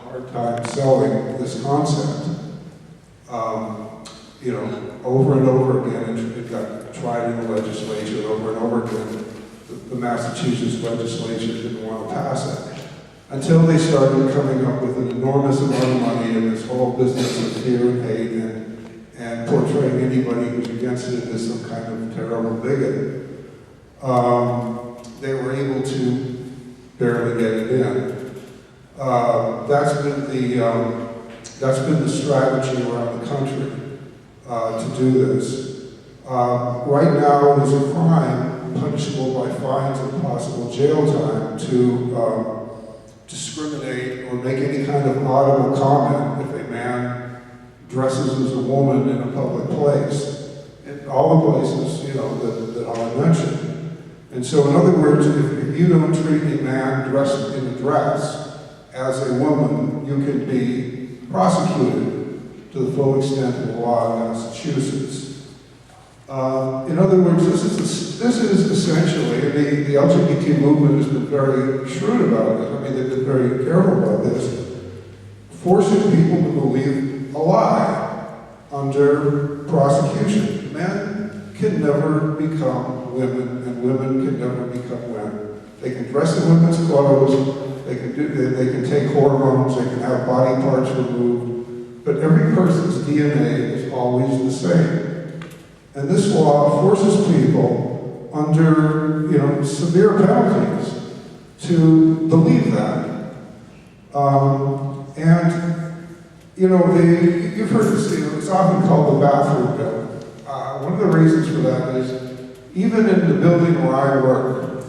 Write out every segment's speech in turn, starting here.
hard time selling this concept. You know, over and over again, it got tried in the legislature over and over again. The Massachusetts legislature didn't want to pass it until they started coming up with an enormous amount of money in this whole business of fear and hate and portraying anybody who's against it as some kind of terrible bigot. They were able to barely get it in. That's been the strategy around the country to do this. Right now, it is a crime punishable by fines and possible jail time to discriminate or make any kind of audible comment if a man dresses as a woman in a public place. In all the places, you know, that I mentioned. And so, in other words, if you don't treat a man dressed in a dress as a woman, you can be prosecuted to the full extent of the law in Massachusetts. In other words, this is essentially, the LGBT movement has been very shrewd about it. I mean, they've been very careful about this, forcing people to believe a lie under prosecution. Men can never become women, and women can never become men. They can dress in women's clothes, they can take hormones, they can have body parts removed, but every person's DNA is always the same. And this law forces people under, you know, severe penalties to believe that. And, you know, you've heard this, you know, it's often called the bathroom bill. One of the reasons for that is, even in the building where I work,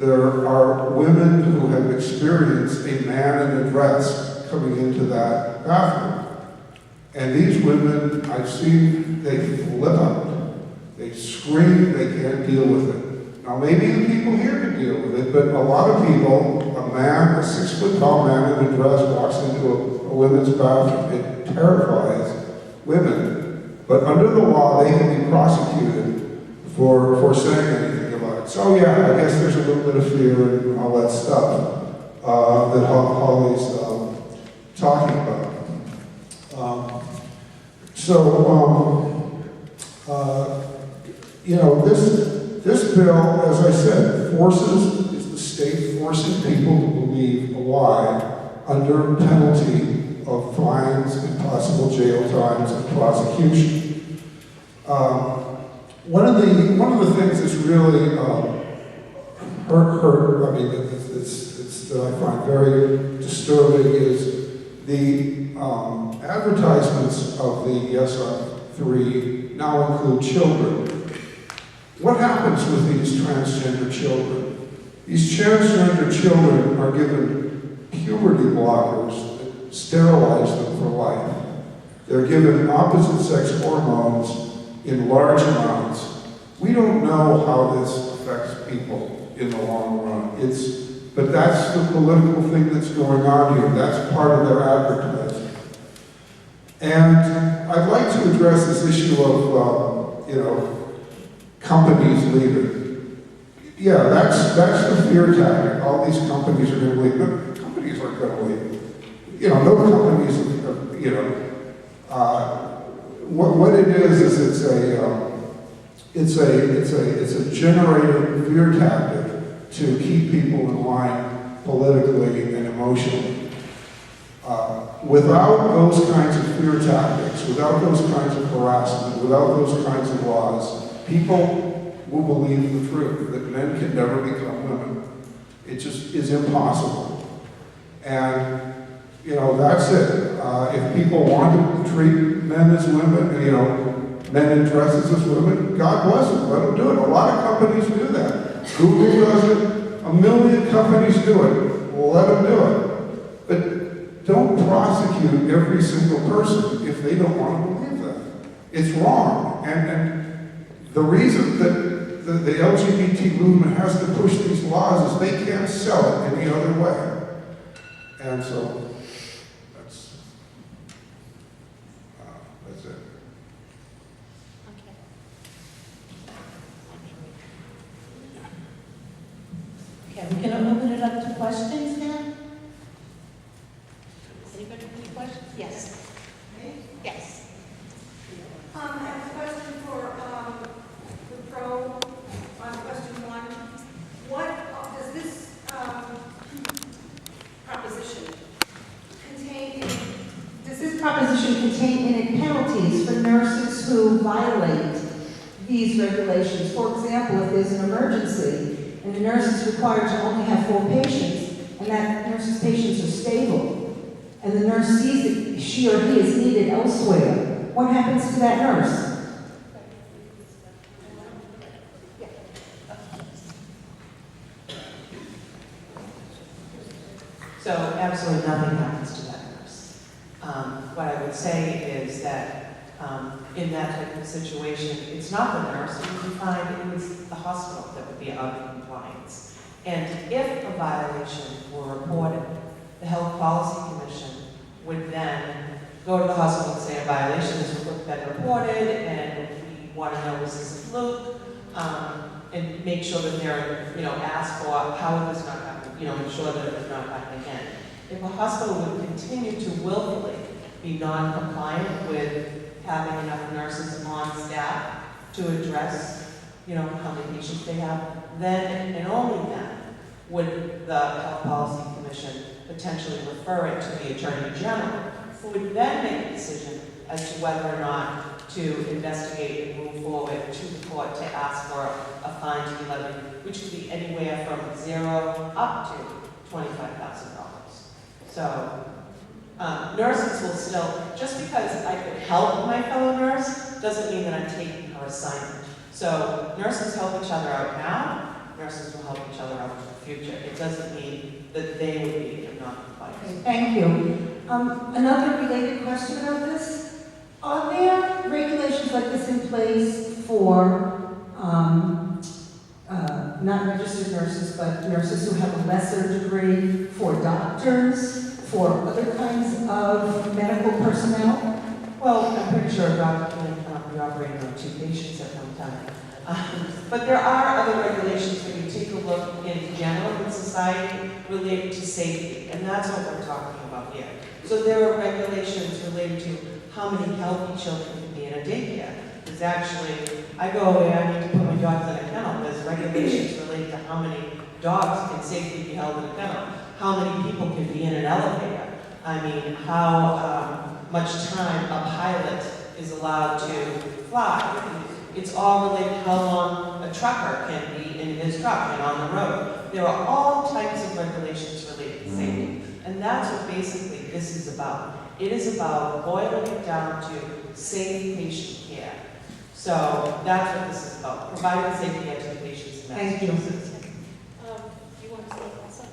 there are women who have experienced a man in a dress coming into that bathroom. And these women, I've seen, they flip out. They scream, they can't deal with it. Now, maybe the people here can deal with it, but a lot of people, a man, a 6-foot-tall man in a dress walks into a women's bathroom. It terrifies women. But under the law, they can be prosecuted for saying anything about it. So yeah, I guess there's a little bit of fear and all that stuff that Holly's talking about. You know, this bill, as I said, is the state forcing people to believe a lie under penalty of fines and possible jail times and prosecution. One of the things that's really hurt. I mean, that I find very disturbing is the advertisements of the Yes on 3 now include children. What happens with these transgender children? These transgender children are given puberty blockers that sterilize them for life. They're given opposite sex hormones in large amounts. We don't know how this affects people in the long run. But that's the political thing that's going on here. That's part of their advertising. And I'd like to address this issue of, you know, companies leaving. Yeah, that's the fear tactic. All these companies are going to leave. But companies aren't going to leave. You know, no companies, you know, what it is it's a generated fear tactic to keep people in line politically and emotionally. Without those kinds of fear tactics, without those kinds of harassment, without those kinds of laws, people will believe the truth that men can never become women. It just is impossible. And, you know, that's it. If people want to treat men as women, you know, men in dresses as women, God bless them, let them do it. A lot of companies do that. Google does it. 1 million companies do it. Well, let them do it. But don't prosecute every single person if they don't want to believe that. It's wrong. And the reason that the LGBT movement has to push these laws is they can't sell it any other way. And so that's it. Okay, we're going to open it up to questions now. any questions? Yes. Yes. I have a question for the pro on question 1. What does this proposition contain? Does this proposition contain in it penalties for nurses who violate these regulations? For example, if there's an emergency and the nurse is required to only have 4 patients, and that nurse's patients are stable, and the nurse sees that she or he is needed elsewhere, what happens to that nurse? So absolutely nothing happens to that nurse. What I would say is that in that type of situation, it's not the nurse who would be fined, it was the hospital that would be out of compliance. And if a violation were reported, the Health Policy Commission would then go to the hospital and say a violation has been reported and we want to know was this a fluke, and make sure that they're, ask for how it does not happen, ensure that it does not happen again. If a hospital would continue to willfully be non-compliant with having enough nurses on staff to address, how many patients they have, then and only then would the Health Policy Commission potentially refer it to the Attorney General, who would then make a decision as to whether or not to investigate and move forward to the court to ask for a fine to be levied, which could be anywhere from $0 up to $25,000. So nurses will still, just because I could help my fellow nurse, doesn't mean that I'm taking her assignment. So nurses help each other out now, nurses will help each other out in the future. It doesn't mean that they would be in non-compliance. Okay, thank you. Another related question about this. Are there regulations like this in place for not registered nurses, but nurses who have a lesser degree, for doctors, for other kinds of medical personnel? Well, I'm pretty sure a doctor can be operating on 2 patients at one time. But there are other regulations when you take a look in general in society related to safety, and that's what we're talking about here. So there are regulations related to how many healthy children can be in a daycare. There's actually, I go away, I need to put my dogs in a kennel. There's regulations related to how many dogs can safely be held in a kennel, how many people can be in an elevator. I mean, how much time a pilot is allowed to fly. It's all related to how long a trucker can be in his truck and on the road. There are all types of regulations related to safety. And that's what basically this is about. It is about boiling it down to safe patient care. So that's what this is about, providing safe care to the patients in Thank you. Massachusetts. You want to say also?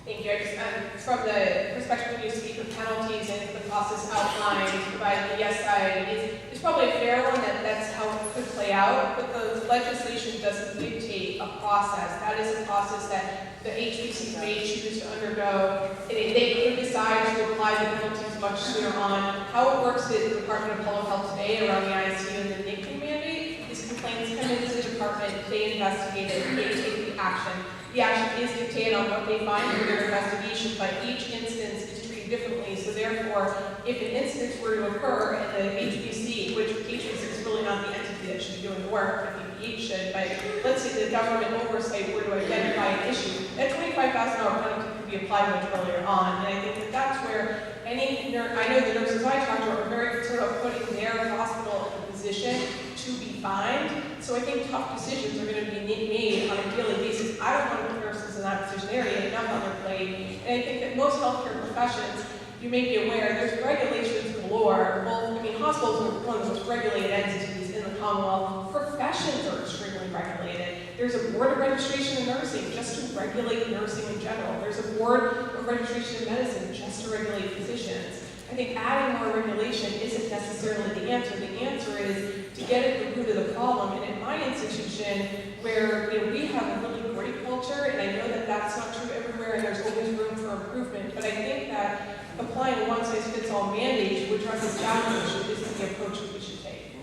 Thank you. I just, from the perspective when you speak of penalties and the process outlined, provided the yes side is probably a fair one, that's how it could play out, but the legislation doesn't dictate a process. That is a process that the HPC may choose to undergo, and they could decide to apply the penalties much sooner on. How it works at the Department of Public Health today around the ICU and the NICU mandate is complaints come into the department, they investigate it, they take the action. The action is dictated on what they find in their investigation, but each instance is treated differently. So therefore, if an instance were to occur and the HPC, which HPC is really not the entity that should be doing the work, the PPH should, but let's say the government oversight were to identify an issue, that $25,000 penalty could be applied much earlier on. And I think that that's where any nurse, I know the nurses I talk to are very sort of putting their hospital in a position to be fined. So I think tough decisions are going to be made on a daily basis. I don't want to put nurses in that position. They already enough on their plate. And I think that most healthcare professions, you may be aware, there's regulations galore. Well, I mean, hospitals are one of the most regulated entities in the Commonwealth. Professions are extremely regulated. There's a board of registration in nursing just to regulate nursing in general. There's a board of registration in medicine just to regulate physicians. I think adding more regulation isn't necessarily the answer. The answer is to get at the root of the problem. And in my institution, where we have a really great culture, and I know that that's not true everywhere, and there's always room for improvement, but I think that applying a one-size-fits-all mandate to address a staffing issue isn't the approach that we should take.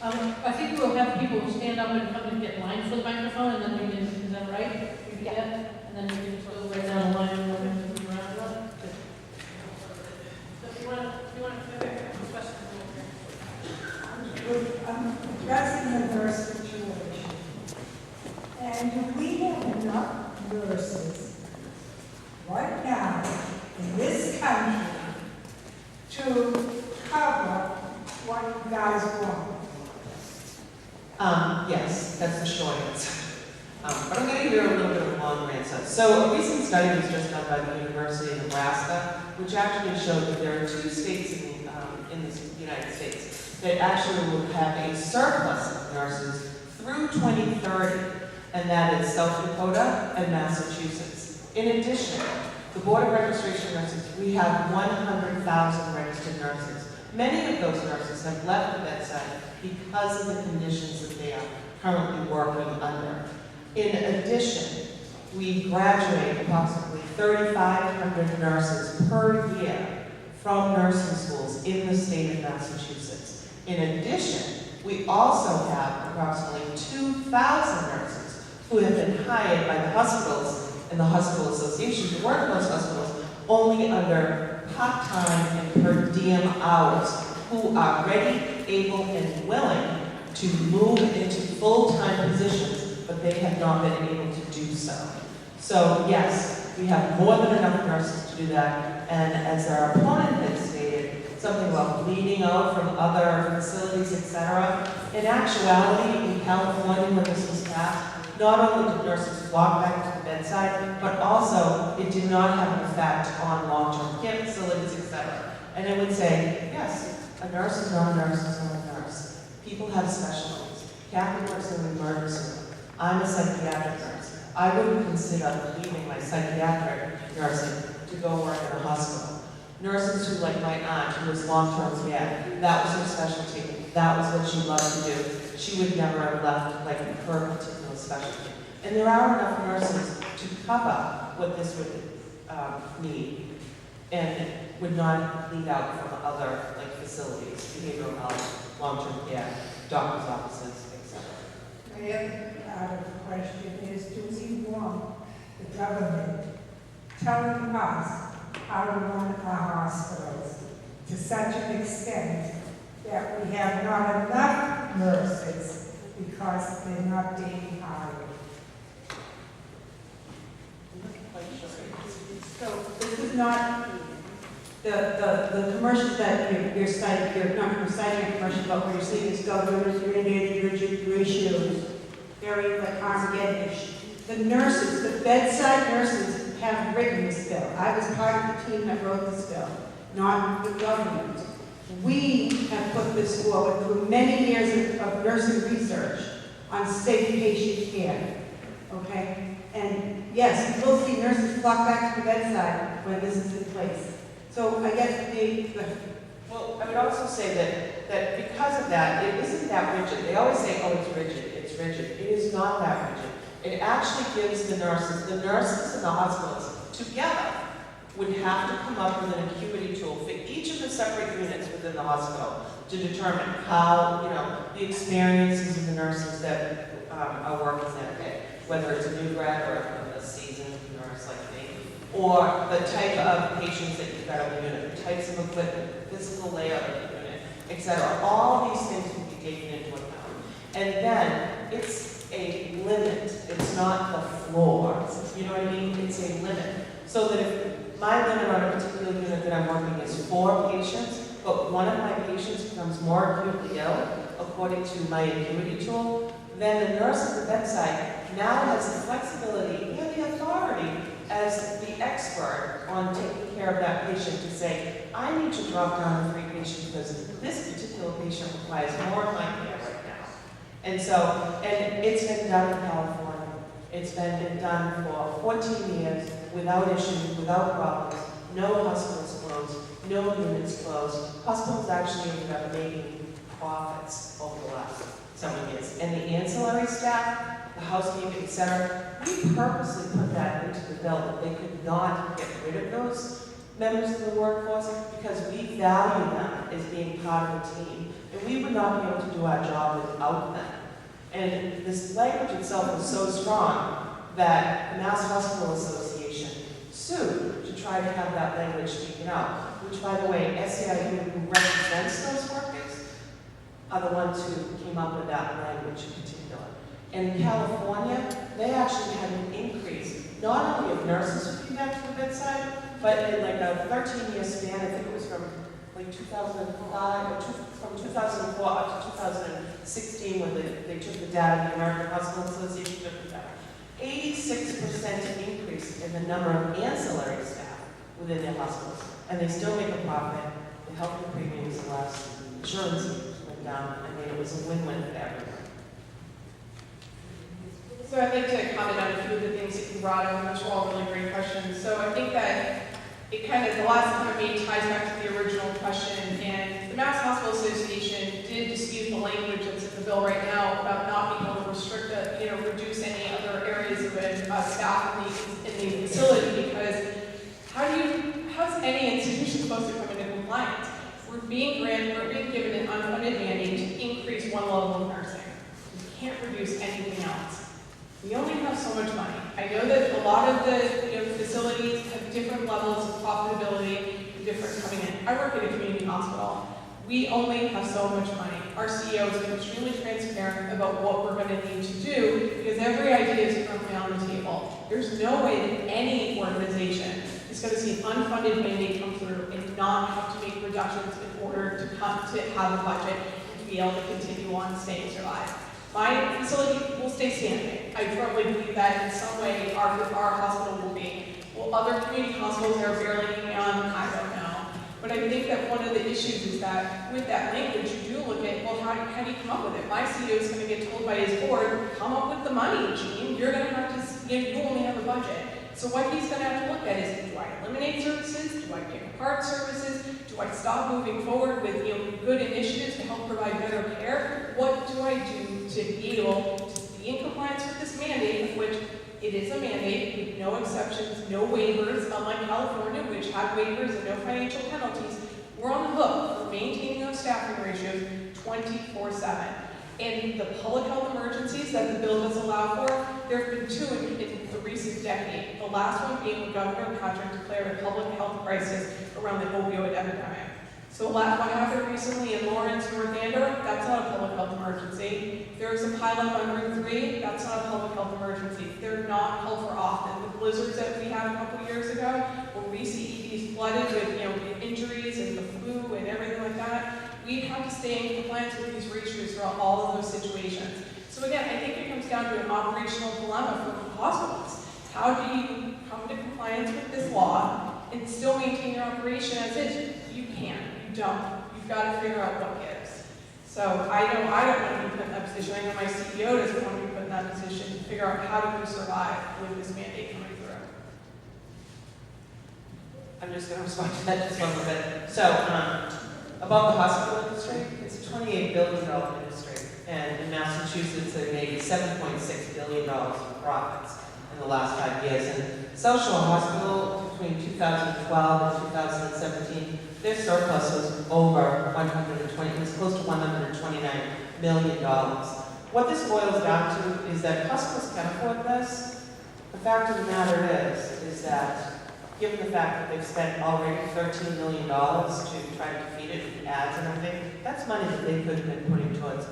I think we'll have people stand up and come and get lines for the microphone, and then we can, is that right? Yeah. And then we can sort of right down the line. right now in this country to cover what you guys want? Yes, that's the short answer. But I'm going to give you a little bit of a longer answer. So a recent study was just done by the University of Nebraska, which actually showed that there are 2 states in the United States that actually will have a surplus of nurses through 2030, and that is South Dakota and Massachusetts. In addition, the Board of Registration Nurses, we have 100,000 registered nurses. Many of those nurses have left the bedside because of the conditions that they are currently working under. In addition, we graduate approximately 3,500 nurses per year from nursing schools in the state of Massachusetts. In addition, we also have approximately 2,000 nurses who have been hired by the hospitals and the hospital association to work in those hospitals only under part-time and per diem hours, who are ready, able, and willing to move into full-time positions, but they have not been able to do so. So yes, we have more than enough nurses to do that, and as our opponent has stated, something about bleeding out from other facilities, etc. In actuality, in California, when this was passed, not only did nurses flock back to the bedside, but also it did not have an effect on long-term care facilities, etc. And I would say, yes, a nurse is not a nurse is not a nurse. People have specialties. Kathy works in the emergency room. I'm a psychiatric nurse. I wouldn't consider leaving my psychiatric nursing to go work in a hospital. Nurses who, like my aunt, who was long-term care, that was her specialty. That was what she loved to do. She would never have left like her particular specialty. And there are enough nurses to cover what this would need, and would not lead out from other like facilities, behavioral health, long-term care, doctor's offices, etc. My other question is, do we want the government telling us how to run our hospitals to such an extent that we have not enough nurses because they're not being hired? So this is not the commercials that you're citing, you're not citing a commercial, but what you're saying is government related ratios, very like Armageddon-ish. The nurses, the bedside nurses have written this bill. I was part of the team that wrote this bill, not the government. We have put this forward through many years of nursing research on safe patient care, okay? And yes, we will see nurses flock back to the bedside when this is in place. So I guess Well, I would also say that because of that, it isn't that rigid. They always say, oh, it's rigid, it's rigid. It is not that rigid. It actually gives the nurses and the hospitals together would have to come up with an acuity tool for each of the separate units within the hospital to determine how, the experiences of the nurses that are working that day, whether it's a new grad or a seasoned nurse like me, or the type of patients that you've got on the unit, the types of equipment, physical layout of the unit, etc. All these things will be taken into account. And then it's a limit. It's not the floor. You know what I mean? It's a limit. So that if my limit on a particular unit that I'm working is 4 patients, but one of my patients becomes more acutely ill, according to my acuity tool, then the nurse at the bedside now has the flexibility and the authority as the expert on taking care of that patient to say, I need to drop down to 3 patients because this particular patient requires more of my care right now. And it's been done in California. It's been done for 14 years without issues, without problems, no hospitals closed, no units closed. Hospitals actually ended up making profits over the last several years. And the ancillary staff, the housekeeping, etc., we purposely put that into the bill that they could not get rid of those members of the workforce because we value them as being part of the team. And we would not be able to do our job without them. And this language itself is so strong that the Mass Hospital Association sued to try to have that language taken out, which, by the way, SEIU, who represents those workers, are the ones who came up with that language in particular. And in California, they actually had an increase, not only of nurses who came back to the bedside, but in like a 13-year span, I think it was from like 2005, or from 2004 up to 2016, when they took the data, the American Hospital Association took the data. 86% increase in the number of ancillary staff within their hospitals, and they still make a profit. The healthcare premiums are less, insurance went down. I mean, it was a win-win for everyone. So I'd like to comment on a few of the things that you brought up, which were all really great questions. So I think that it kind of, the last comment made ties back to the original question, and the Mass Hospital Association did dispute the language that's in the bill right now about not being able to restrict, reduce any other areas of staff in the facility, because how's any institution supposed to come into compliance? We're being given an unfunded mandate to increase one level of nursing. We can't reduce anything else. We only have so much money. I know that a lot of the facilities have different levels of profitability, different coming in. I work at a community hospital. We only have so much money. Our CEO has been extremely transparent about what we're going to need to do, because every idea is currently on the table. There's no way that any organization is going to see an unfunded mandate come through and not have to make reductions in order to have a budget and to be able to continue on staying and survive. My facility will stay standing. I firmly believe that in some way our hospital will be. Well, other community hospitals are barely hanging on, I don't know. But I think that one of the issues is that with that language, you do look at, well, how do you come up with it? My CEO is going to get told by his board, come up with the money, Gene. You're going to have to, you only have a budget. So what he's going to have to look at is, do I eliminate services? Do I pick apart services? Do I stop moving forward with good initiatives to help provide better care? What do I do to be able to be in compliance with this mandate, which it is a mandate with no exceptions, no waivers, unlike California, which had waivers and no financial penalties. We're on the hook for maintaining those staffing ratios 24/7. And the public health emergencies that the bill does allow for, there have been two in the recent decade. The last one being when Governor Patrick declared a public health crisis around the opioid epidemic. So what happened recently in Lawrence, North Andover, that's not a public health emergency. There's a pileup on Route 3, that's not a public health emergency. They're not held for often. The blizzards that we had a couple years ago, where we see EDs flooded with injuries and the flu and everything like that, we have to stay in compliance with these ratios throughout all of those situations. So again, I think it comes down to an operational dilemma for hospitals. How do you come to compliance with this law and still maintain your operation as is? You can't. You don't. You've got to figure out what gives. So I don't want to be put in that position. I know my CEO doesn't want to be put in that position to figure out how do we survive with this mandate coming through. I'm just going to respond to that just a little bit. So, about the hospital industry, it's a $28 billion industry. And in Massachusetts, they made $7.6 billion in profits in the last 5 years. And South Shore Hospital, between 2012 and 2017, their surplus was over it was close to $129 million. What this boils down to is that hospitals can afford this. The fact of the matter is that given the fact that they've spent already $13 million to try to feed it with ads and everything, that's money that they could have been putting towards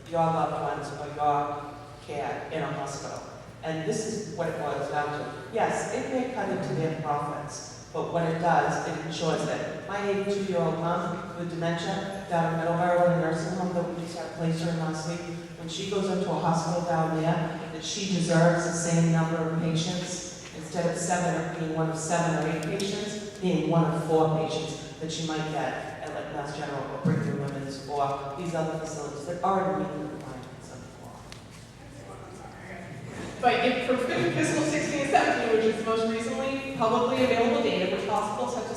your loved ones or your care in a hospital. And this is what it boils down to. Yes, it may cut into their profits, but what it does, it ensures that my 82-year-old mom with dementia down in Middleborough in a nursing home that we just had placed her in last week, when she goes into a hospital down there, that she deserves the same number of patients. Instead of 7 or being one of 7 or 8 patients, being one of 4 patients that she might get at like Mass General or Brigham Women's or these other facilities that already meet the requirements of the law. But for fiscal 16 and 17, which is the most recently publicly available data, which hospitals have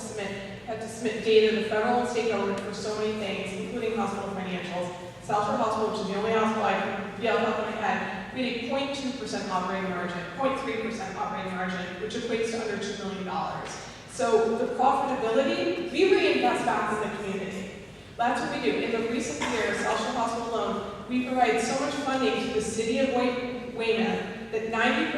to submit data to the federal and state government for so many things, including hospital financials. South Shore Hospital, which is the only hospital I can yell up in my head, we had a 0.2% operating margin, 0.3% operating margin, which equates to under $2 million. So the profitability, we reinvest back in the community. That's what we do. In the recent years, South Shore Hospital alone, we provide so much funding to the city of Weymouth that 90%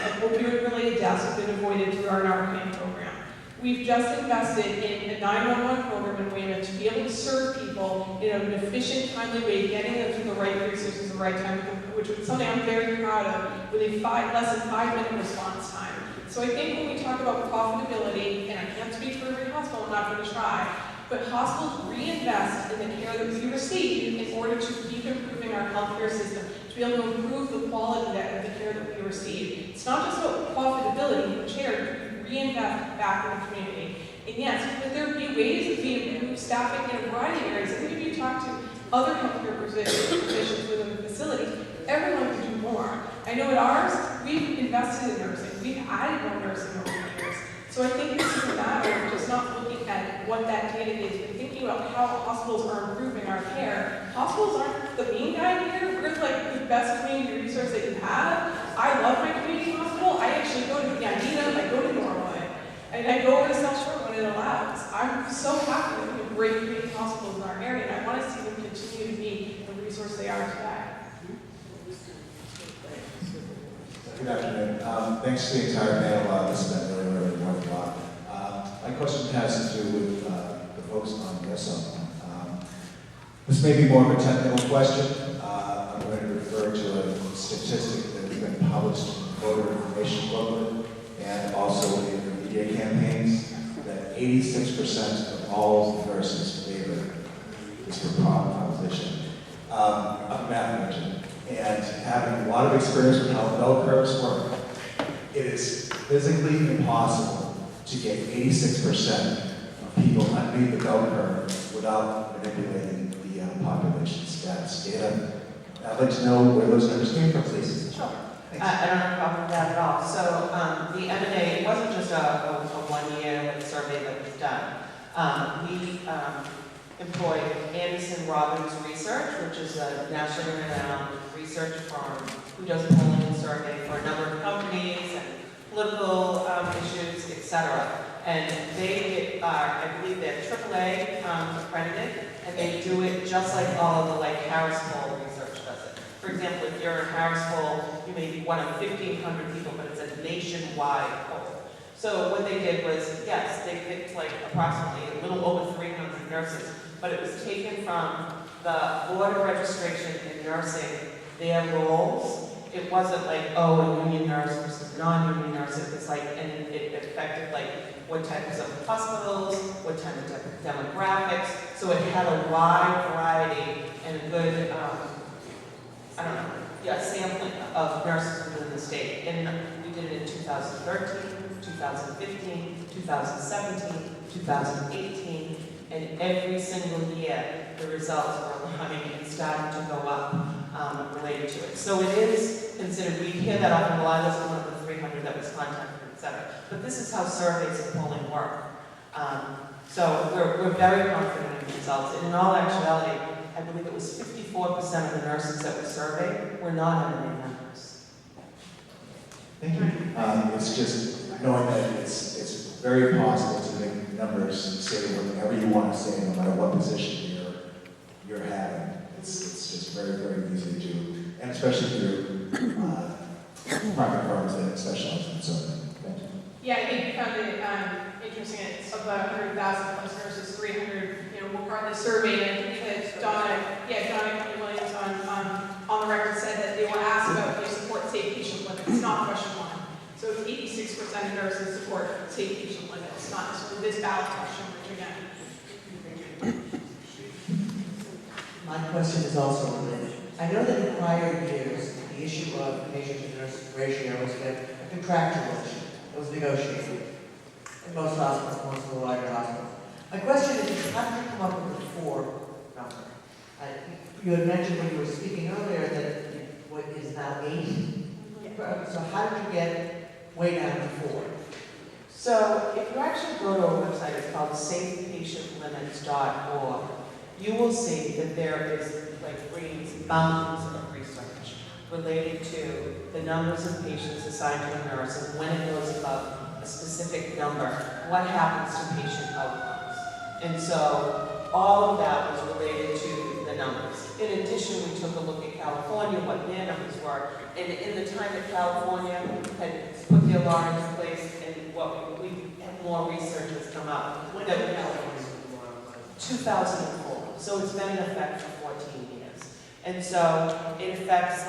of opioid-related deaths have been avoided through our Narcan program. We've just invested in a 911 program in Weymouth to be able to serve people in an efficient, timely way, getting them to the right resources at the right time, which is something I'm very proud of, with a less than 5-minute response time. So I think when we talk about profitability, and I can't speak for every hospital, I'm not going to try, but hospitals reinvest in the care that we receive in order to keep improving our healthcare system, to be able to improve the quality of the care that we receive. It's not just about profitability, but charity, reinvest back in the community. And yes, could there be ways that we improve staffing in a variety of areas? I think if you talk to other healthcare positions within the facility, everyone can do more. I know at ours, we've invested in nursing. We've added more nursing over the years. So I think this is a matter of just not looking at what that data is, but thinking about how hospitals are improving our care. Hospitals aren't the main guy here. We're like the best community resource that you have. I love my community hospital. I actually go to Yanita, I go to Norwood, and I go over to South Shore when it allows. I'm so happy that we have great community hospitals in our area, and I want to see them continue to be the resource they are today. Good afternoon. Thanks to the entire panel. This has been really wonderful. My question has to do with the folks on this. This may be more of a technical question. I'm going to refer to a statistic that has been published in the voter information booklet and also in the media campaigns that 86% of all nurses favor this proposition. I'm a math major. And having a lot of experience with how bell curves work, it is physically impossible to get 86% of people underneath the bell curve without manipulating the population stats data. I'd like to know where those numbers came from, please. Sure. I don't have a problem with that at all. So the M&A, it wasn't just a 1 year survey that was done. We employed Anderson Robbins Research, which is a nationally renowned research firm who does polling and survey for a number of companies and political issues, etc. And they are, I believe they're AAA accredited, and they do it just like all of the Harris Poll research does it. For example, if you're in Harris Poll, you may be one of 1,500 people, but it's a nationwide poll. So what they did was, yes, they picked approximately a little over 300 nurses, but it was taken from the board of registration in nursing, their roles. It wasn't a union nurse versus non-union nurse. It was and it affected what types of hospitals, what type of demographics. So it had a wide variety and a good, sampling of nurses within the state. And we did it in 2013, 2015, 2017, 2018, and every single year the results were climbing and starting to go up related to it. So it is considered, we hear that often, well, I was one of the 300 that was contacted, etc. But this is how surveys and polling work. So we're very confident in the results. And in all actuality, I believe it was 54% of the nurses that were surveyed were non-M&A members. Thank you. It's just knowing that it's very possible to make numbers and say whatever you want to say, no matter what position you're having. It's just very easy to do, and especially through private firms that specialize in something. Thank you. Yeah, I think we found it interesting. It's of the 100,000 plus nurses, 300, were part of the survey. And I think that Donna Williams on the record said that they were asked about if they support safe patient limits. It's not question one. So 86% of nurses support safe patient limits, not necessarily this ballot question, which again. My question is also related. I know that in prior years, the issue of patient to nurse ratio was a contractual issue. It was negotiated in most hospitals, most of the larger hospitals. My question is, how did you come up with the 4 number? You had mentioned when you were speaking earlier that what is now 8. So how did you get way down to 4? So if you actually go to a website, it's called safepatientlimits.org, you will see that there is mountains of research related to the numbers of patients assigned to a nurse and when it goes above a specific number, what happens to patient outcomes. And so all of that was related to the numbers. In addition, we took a look at California, what their numbers were, and in the time that California had put their law into place and what we had more research has come out. When did California 2004. So it's been in effect for 14 years. And so it affects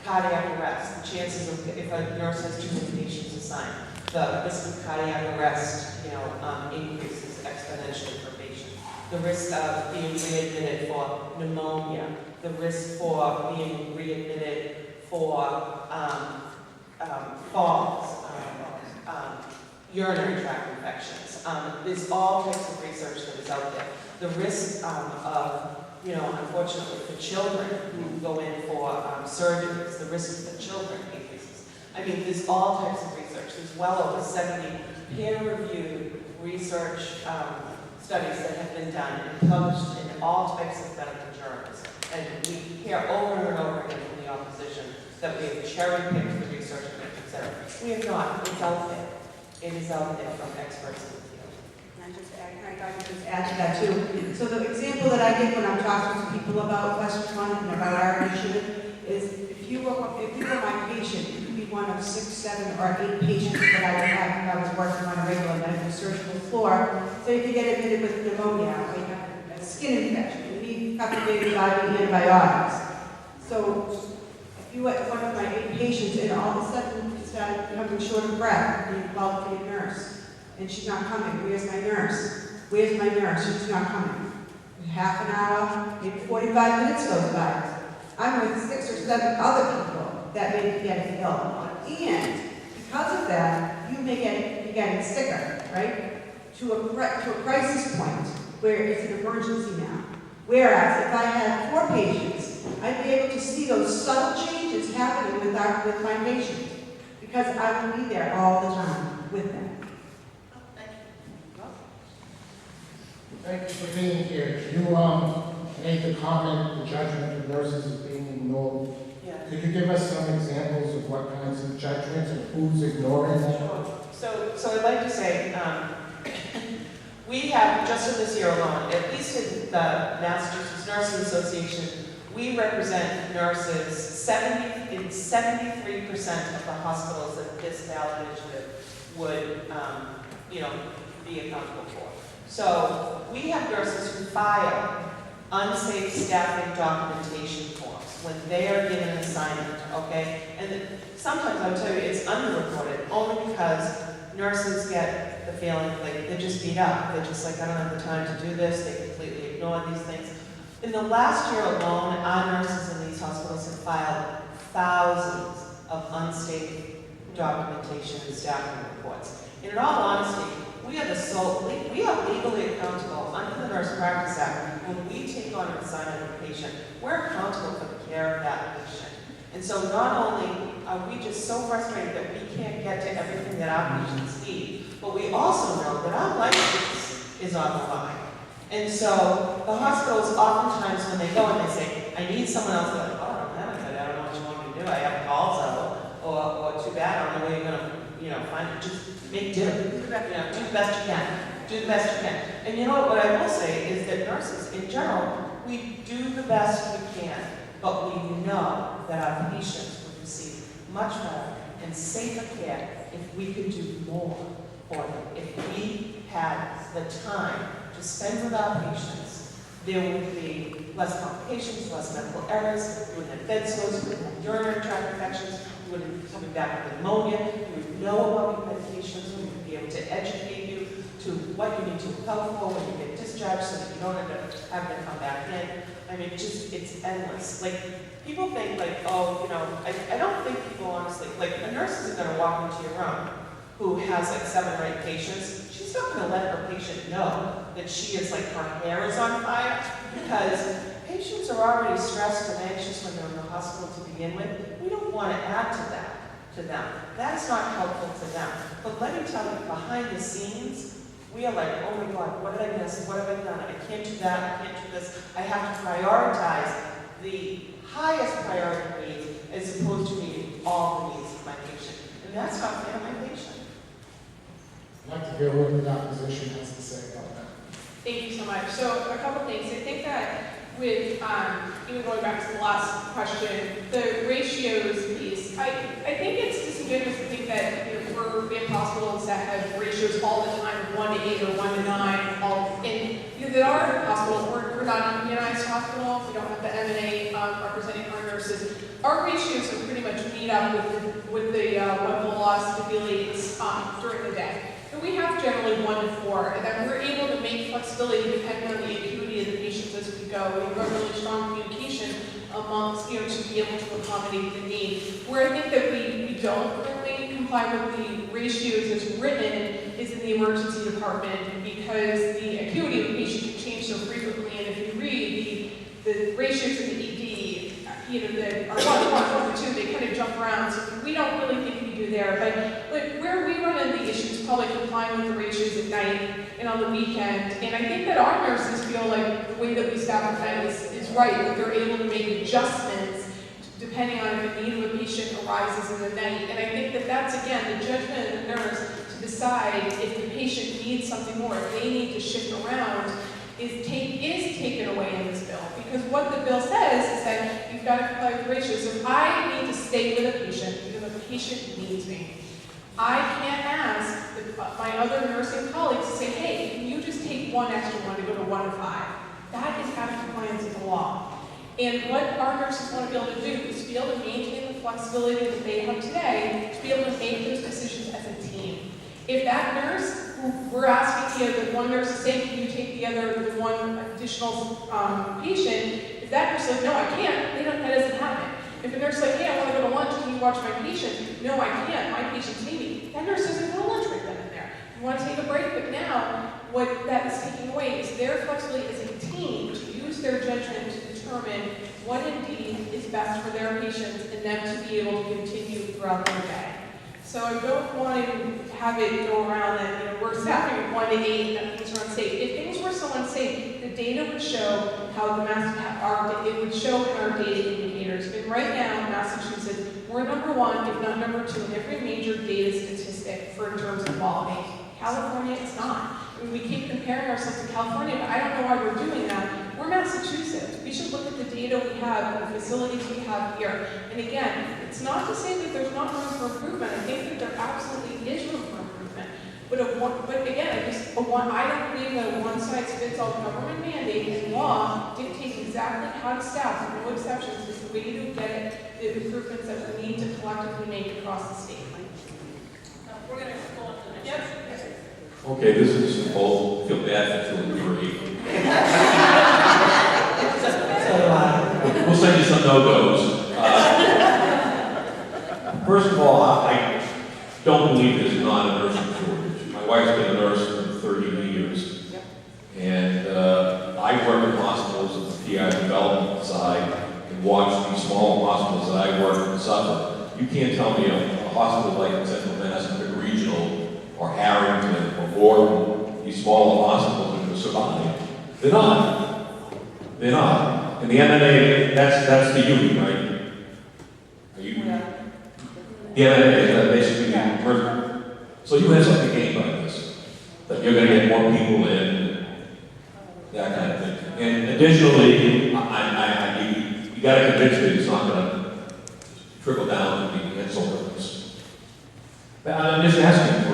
cardiac arrest, the chances of, if a nurse has too many patients assigned, the risk of cardiac arrest, increases exponentially for patients. The risk of being readmitted for pneumonia, the risk for being readmitted for falls, urinary tract infections. There's all types of research that is out there. The risk of, unfortunately for children who go in for surgeries, the risk for children increases. I mean, there's all types of research. There's well over 70 peer-reviewed research studies that have been done and published in all types of medical journals. And we hear over and over again from the opposition that we have cherry-picked the research and etc. We have not. It's out there. It is out there from experts in the field. And I just add to that too. So the example that I give when I'm talking to people about West Vermont and about our initiative is if you were my patient, you could be one of 6, 7, or 8 patients that I would have if I was working on a regular medical surgical floor. So if you get admitted with pneumonia, or you have a skin infection, you need a couple of days of antibiotics. So if you were one of my 8 patients and all of a sudden you started becoming short of breath, you called for your nurse, and she's not coming. Where's my nurse? Where's my nurse? She's not coming. Half an hour, maybe 45 minutes goes by. I'm with 6 or 7 other people that may be getting ill. And because of that, you may be getting sicker, right? To a crisis point where it's an emergency now. Whereas if I had 4 patients, I'd be able to see those subtle changes happening with my patient because I will be there all the time with them. Thank you for being here. You made the comment, the judgment of nurses is being ignored. Yeah. Could you give us some examples of what kinds of judgments and who's ignoring them? Sure. So I'd like to say, we have, just in this year alone, at least in the Massachusetts Nurses Association, we represent nurses in 73% of the hospitals that this ballot initiative would, be accountable for. So we have nurses who file unsafe staffing documentation forms when they are given an assignment, okay? And sometimes I'll tell you it's underreported only because nurses get the feeling like they're just beat up. They're just like, I don't have the time to do this. They completely ignore these things. In the last year alone, our nurses in these hospitals have filed thousands of unsafe documentation and staffing reports. And in all honesty, we are legally accountable under the Nurse Practice Act. When we take on an assignment of a patient, we're accountable for the care of that patient. And so not only are we just so frustrated that we can't get to everything that our patients need, but we also know that our license is on the line. And so the hospitals oftentimes when they go and they say, I need someone else, they're like, oh, I don't know what you want me to do. I have calls out, or too bad, I don't know where you're going to, find it. Just make do. Do the best you can. Do the best you can. And you know what I will say is that nurses, in general, we do the best we can, but we know that our patients would receive much better and safer care if we could do more for them. If we had the time to spend with our patients, there would be less complications, less medical errors, we wouldn't have bed sores, we wouldn't have urinary tract infections, we wouldn't be coming back with pneumonia, you would know about your medications, we would be able to educate you to what you need to look out for when you get discharged so that you don't end up having to come back in. I mean, it's endless. Like, people think like, oh, I don't think people honestly, like a nurse isn't going to walk into your room who has like 7 or 8 patients. She's not going to let her patient know that she is like, her hair is on fire, because patients are already stressed and anxious when they're in the hospital to begin with. We don't want to add to that, to them. That's not helpful to them. But let me tell you, behind the scenes, we are like, oh my God, what did I miss? What have I done? I can't do that, I can't do this. I have to prioritize the highest priority needs as opposed to meeting all the needs of my patient. And that's not fair to my patient. I'd like to hear what the opposition has to say about that. Thank you so much. So a couple things. I think that with, even going back to the last question, the ratios piece, I think it's disingenuous to think that we have hospitals that have ratios all the time of 1 to 8 or 1 to 9, and there are hospitals where not a unionized hospital, we don't have the M&A representing our nurses. Our ratios are pretty much meet up with what the law stipulates during the day. And we have generally 1 to 4, and then we're able to make flexibility depending on the acuity of the patients as we go. We have really strong communication amongst, to be able to accommodate the need. Where I think that we don't currently comply with the ratios as written is in the emergency department, because the acuity of the patient can change so frequently, and if you read the ratios in the ED, that are 1 to 2, they kind of jump around, so we don't really think we do there. But where we run into the issue is probably complying with the ratios at night and on the weekend, and I think that our nurses feel like the way that we staff the night is right, that they're able to make adjustments depending on if the need of a patient arises in the night. And I think that that's, again, the judgment of the nurse to decide if the patient needs something more, if they need to shift around, is taken away in this bill. Because what the bill says is that you've got to comply with the ratios. So if I need to stay with a patient because the patient needs me, I can't ask my other nursing colleagues to say, hey, can you just take 1 extra one to go to 1 to 5? That is out of compliance with the law. And what our nurses want to be able to do is to be able to maintain the flexibility that they have today, to be able to make those decisions as a team. If that nurse, who we're asking the one nurse to say, can you take the one additional patient, if that nurse is like, no, I can't, that doesn't happen. If a nurse is like, hey, I want to go to lunch, can you watch my patient? No, I can't, my patient's needy. That nurse doesn't go to lunch right then and there. You want to take a break, but now what that is taking away is their flexibility as a team to use their judgment to determine what indeed is best for their patients and them to be able to continue throughout their day. So I don't want to have it go around that we're staffing at 1 to 8 and that things are unsafe. If things were so unsafe, the data would show how it would show in our data indicators. And right now, in Massachusetts, we're number 1, if not number 2, in every major data statistic in terms of quality. California, it's not. I mean, we keep comparing ourselves to California, but I don't know why we're doing that. We're Massachusetts. We should look at the data we have and the facilities we have here. And again, it's not to say that there's not room for improvement. I think that there absolutely is room for improvement. But again, I don't believe that a one-size-fits-all government mandate and law dictates exactly how to staff, and no exceptions, is the way to get the improvements that we need to collectively make across the state. We're going to go on to the next. Yep. Okay, this is both feel bad for feeling great. We'll send you some no-goes. First of all, I don't believe there's not a nursing shortage. My wife's been a nurse for 30 years. And I work in hospitals on the PI development side and watch these small hospitals that I work in suffer. You can't tell me a hospital like Central Mass, Regional, or Harrington, or Gordon, these smaller hospitals are going to survive. They're not. They're not. And the MMA, that's the union, right? Are you? Yeah. The MMA is basically the person. So you have something to gain by this. That you're going to get more people in, that kind of thing. And additionally, you got to convince me it's not going to trickle down to the insult workers. But I'm just asking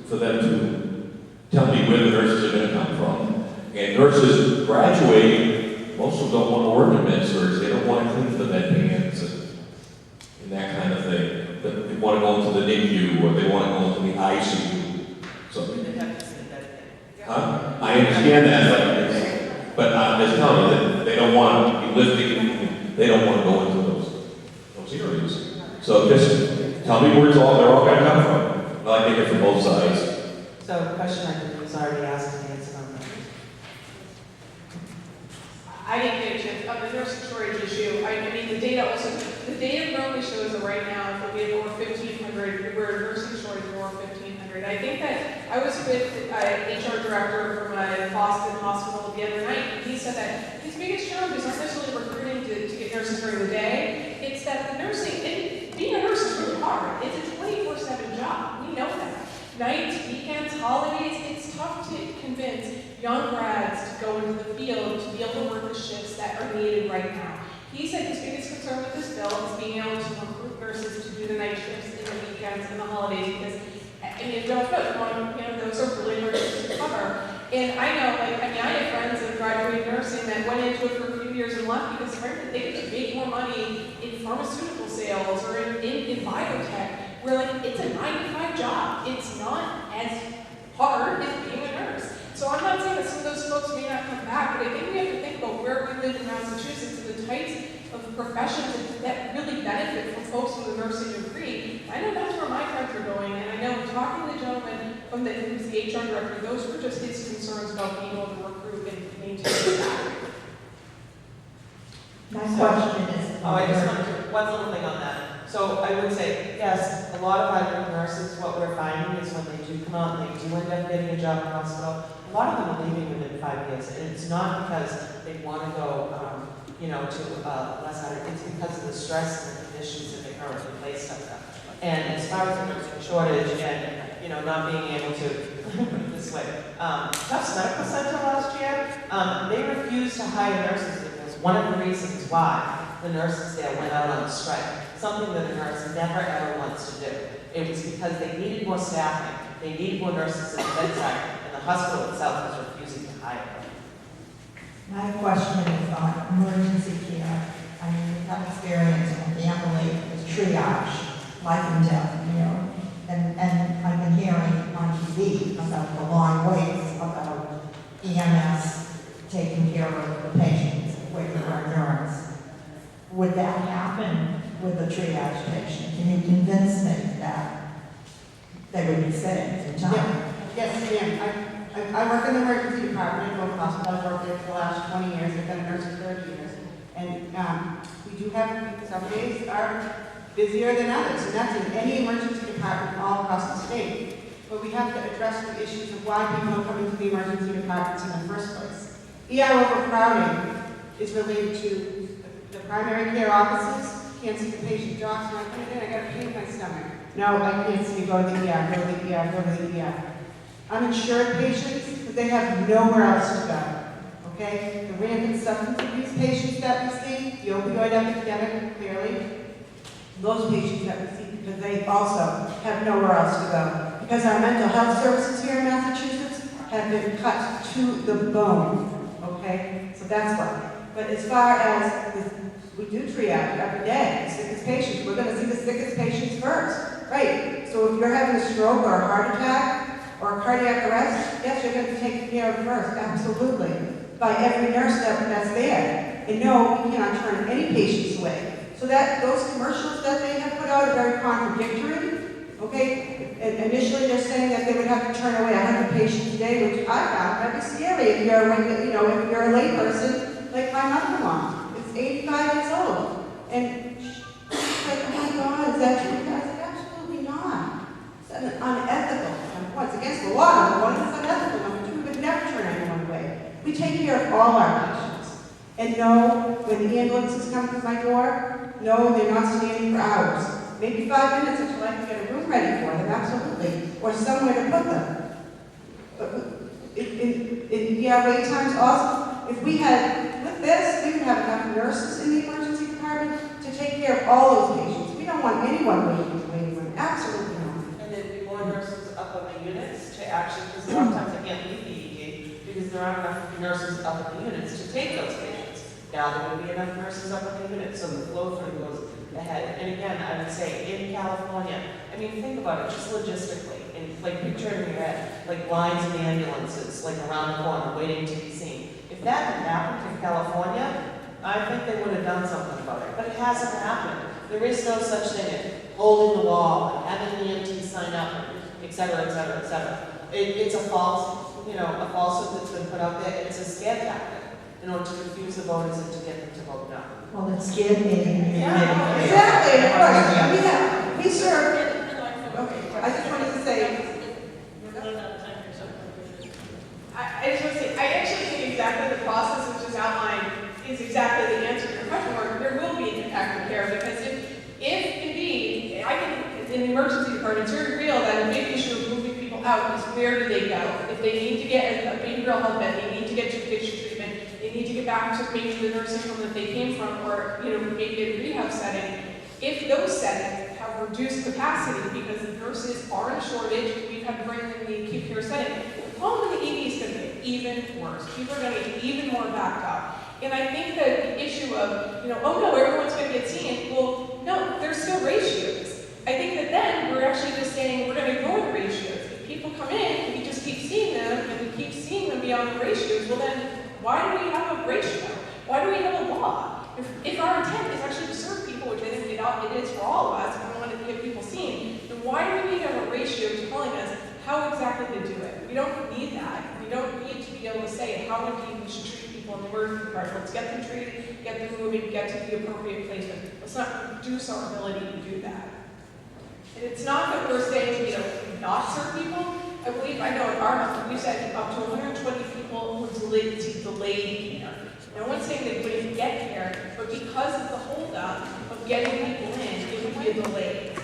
for them to tell me where the nurses are going to come from. And nurses graduating, most of them don't want to work in med surg. They don't want to clean the med pans and that kind of thing. But they want to go into the NICU or they want to go into the ICU. So, I understand that, but I'm just telling you that they don't want to be lifting. They don't want to go into those areas. So just tell me where they're all going to come from. I like to hear from both sides. So a question I think was already asked and answered on that. I didn't get a chance. On the nursing shortage issue, I mean, the data currently shows that right now that we have over 1,500, we're a nursing shortage of over 1,500. I think that I was with an HR director from a Boston hospital the other night, and he said that his biggest challenges aren't necessarily recruiting to get nurses during the day. It's that the nursing, being a nurse is really hard. It's a 24/7 job. We know that. Nights, weekends, holidays, it's tough to convince young grads to go into the field to be able to work the shifts that are needed right now. He said his biggest concern with this bill is being able to recruit nurses to do the night shifts in the weekends and the holidays because, and you don't know, those are really hard to cover. And I know, I have friends that graduated nursing that into it for a few years and left because frankly, they get to make more money in pharmaceutical sales or in biotech, where like it's a 9-to-5 job. It's not as hard as being a nurse. So I'm not saying that some of those folks may not come back, but I think we have to think about where we live in Massachusetts and the types of professions that really benefit from folks with a nursing degree. I know that's where my friends are going, and I know talking to the gentleman from who's the HR director, those were just his concerns about being able to recruit and maintain staff. My question is. Oh, I just wanted to, one little thing on that. So I would say, yes, a lot of our nurses, what we're finding is when they do come out and they do end up getting a job in a hospital, a lot of them are leaving within 5 years. And it's not because they want to go, to less out. It's because of the stress and the conditions that they currently place under. And as far as the nursing shortage and, not being able to, put it this way, Tufts Medical Center last year, they refused to hire nurses because one of the reasons why the nurses there went out on strike, something that a nurse never ever wants to do. It was because they needed more staffing, they needed more nurses at the bedside, and the hospital itself was refusing to hire them. My question is on emergency care. I mean, we've had experience in the family with triage, life and death, and I've been hearing on TV about the long waits about EMS taking care of the patients waiting for endurance. Would that happen with a triage patient? Can you convince me that they would be saved in time? Yes, ma'am. I work in the emergency department at both hospitals. I've worked there for the last 20 years. I've been a nurse for 30 years. And we do have, some days are busier than others, and that's in any emergency department all across the state. But we have to address the issues of why people are coming to the emergency departments in the first place. ER overcrowding is related to the primary care offices. Can't see the patient docs when I come in, I got a pain in my stomach. No, I can't see you, go to the ER, go to the ER, go to the ER. Uninsured patients, but they have nowhere else to go, okay? The rampant substance abuse patients that we see, the opioid epidemic, clearly, those patients that we see, because they also have nowhere else to go. Because our mental health services here in Massachusetts have been cut to the bone, okay? So that's why. But as far as we do triage every day, the sickest patients, we're gonna see the sickest patients first, right? So if you're having a stroke or a heart attack, or cardiac arrest, yes, you're going to be taken care of first, absolutely, by every nurse that's there. And no, we cannot turn any patients away. So that those commercials that they have put out are very contradictory. Okay, and initially they're saying that they would have to turn away 100 patients a day, which I found that'd be scary if you're, if you're a layperson like my mother-in-law. It's 85 years old, and she's like, oh my God, is that true? I said, absolutely not. It's unethical. It's against the law, number one, it's unethical, number two, we would never turn anyone away. We take care of all our patients. And no, when the ambulances come to my door, no, they're not standing for hours. Maybe 5 minutes until I can get a room ready for them, absolutely, or somewhere to put them. But wait times also, if we had, with this, we would have enough nurses in the emergency department to take care of all those patients. We don't want anyone waiting in the waiting room, absolutely not. And there'd be more nurses up on the units to actually, because a lot of times I can't leave the ED because there aren't enough nurses up in the units to take those patients. Now there would be enough nurses up in the units, so the flow through goes ahead. And again, I would say in California, I mean, think about it just logistically, and like picture in your head, like lines in ambulances, like around the corner, waiting to be seen. If that had happened in California, I think they would have done something about it, but it hasn't happened. There is no such thing as holding the wall and having the EMT sign up, et cetera, et cetera, et cetera. It's a false, a falsehood that's been put out there, and it's a scare tactic in order to confuse the voters and to get them to vote no. Well, it scared me. Yeah, exactly, of course. We serve. Okay, I just wanted to say, I just want to say, I actually think exactly the process which is outlined is exactly the answer to your question, where there will be an impact on care, because if indeed, I think in the emergency department, it's very real that a big issue of moving people out is where do they go? If they need to get a behavioral health bed, they need to get to addiction treatment, they need to get back to maybe the nursing home that they came from, or maybe a rehab setting. If those settings have reduced capacity because the nurses are in shortage, we've had to bring them in the acute care setting. The problem in the ED is going to get even worse. People are going to get even more backed up. And I think that the issue of, oh no, everyone's going to get seen, well, no, there's still ratios. I think that then we're actually just saying we're going to ignore the ratios. If people come in, we just keep seeing them, and we keep seeing them beyond the ratios, well then, why do we have a ratio? Why do we have a law? If our intent is actually to serve people, which I think it is for all of us, and we want to get people seen, then why do we need to have a ratio telling us how exactly to do it? We don't need that. We don't need to be able to say how many people we should treat people in the emergency department. Let's get them treated, get them moving, get to the appropriate placement. Let's not reduce our ability to do that. And it's not that we're saying, not serve people. I believe, I know in our hospital, we said up to 120 people were delayed care. No one's saying they wouldn't get care, but because of the holdup of getting people in, it would be a delay.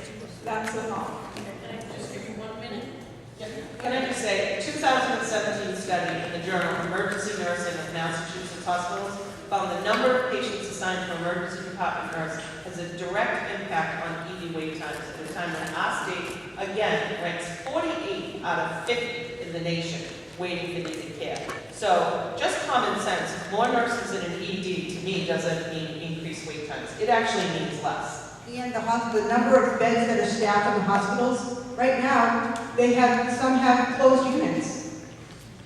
That's the problem. Can I just give you 1 minute? Can I just say, a 2017 study in the journal Emergency Nursing of Massachusetts Hospitals found the number of patients assigned to emergency department nurse has a direct impact on ED wait times at a time when our state, again, ranks 48 out of 50 in the nation waiting for needed care. So, just common sense, more nurses in an ED to me doesn't mean increased wait times. It actually means less. And the number of beds that are staffed in the hospitals, right now, some have closed units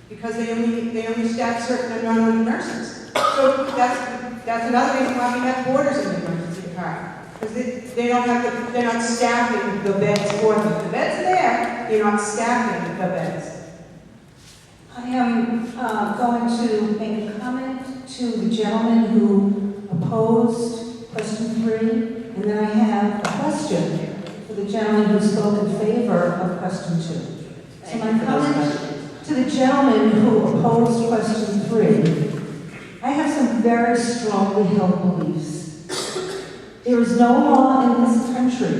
because they only staff certain amount of nurses. So that's another reason why we have boarders in the emergency department. Because they're not staffing the beds for them. The beds are there, they're not staffing the beds. I am going to make a comment to the gentleman who opposed question 3, and then I have a question for the gentleman who spoke in favor of question 2. So my comment to the gentleman who opposed question 3, I have some very strongly held beliefs. There is no law in this country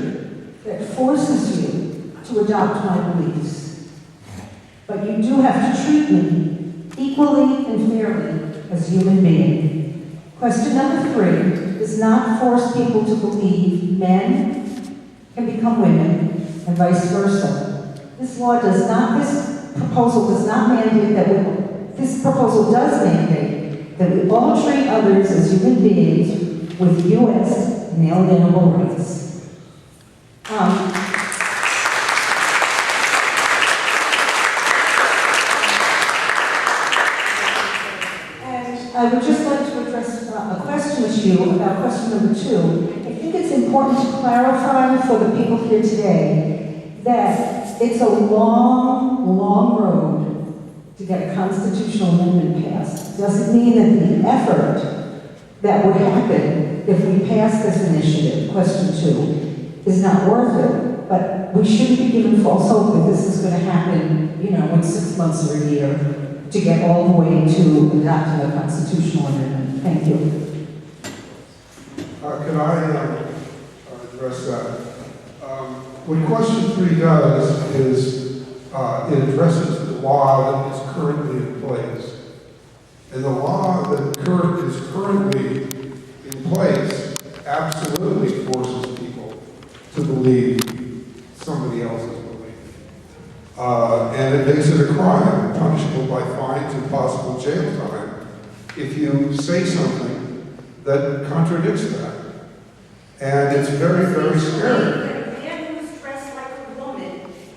that forces you to adopt my beliefs. But you do have to treat me equally and fairly as a human being. Question number 3 does not force people to believe men can become women and vice versa. This proposal does mandate that we all treat others as human beings with U.S. inalienable rights. I would just like to address a question with you about question number 2. I think it's important to clarify for the people here today that it's a long, long road to get a constitutional amendment passed. It doesn't mean that the effort that would happen if we pass this initiative, question 2, is not worth it. But we shouldn't be given false hope that this is going to happen, in 6 months or a year, to get all the way to adopting a constitutional amendment. Thank you. Can I address that? What question 3 does is it addresses the law that is currently in place. And the law that is currently in place absolutely forces people to believe somebody else's belief. And it makes it a crime, punishable by fines and possible jail time, if you say something that contradicts that. And it's very, very scary. A man who's dressed like a woman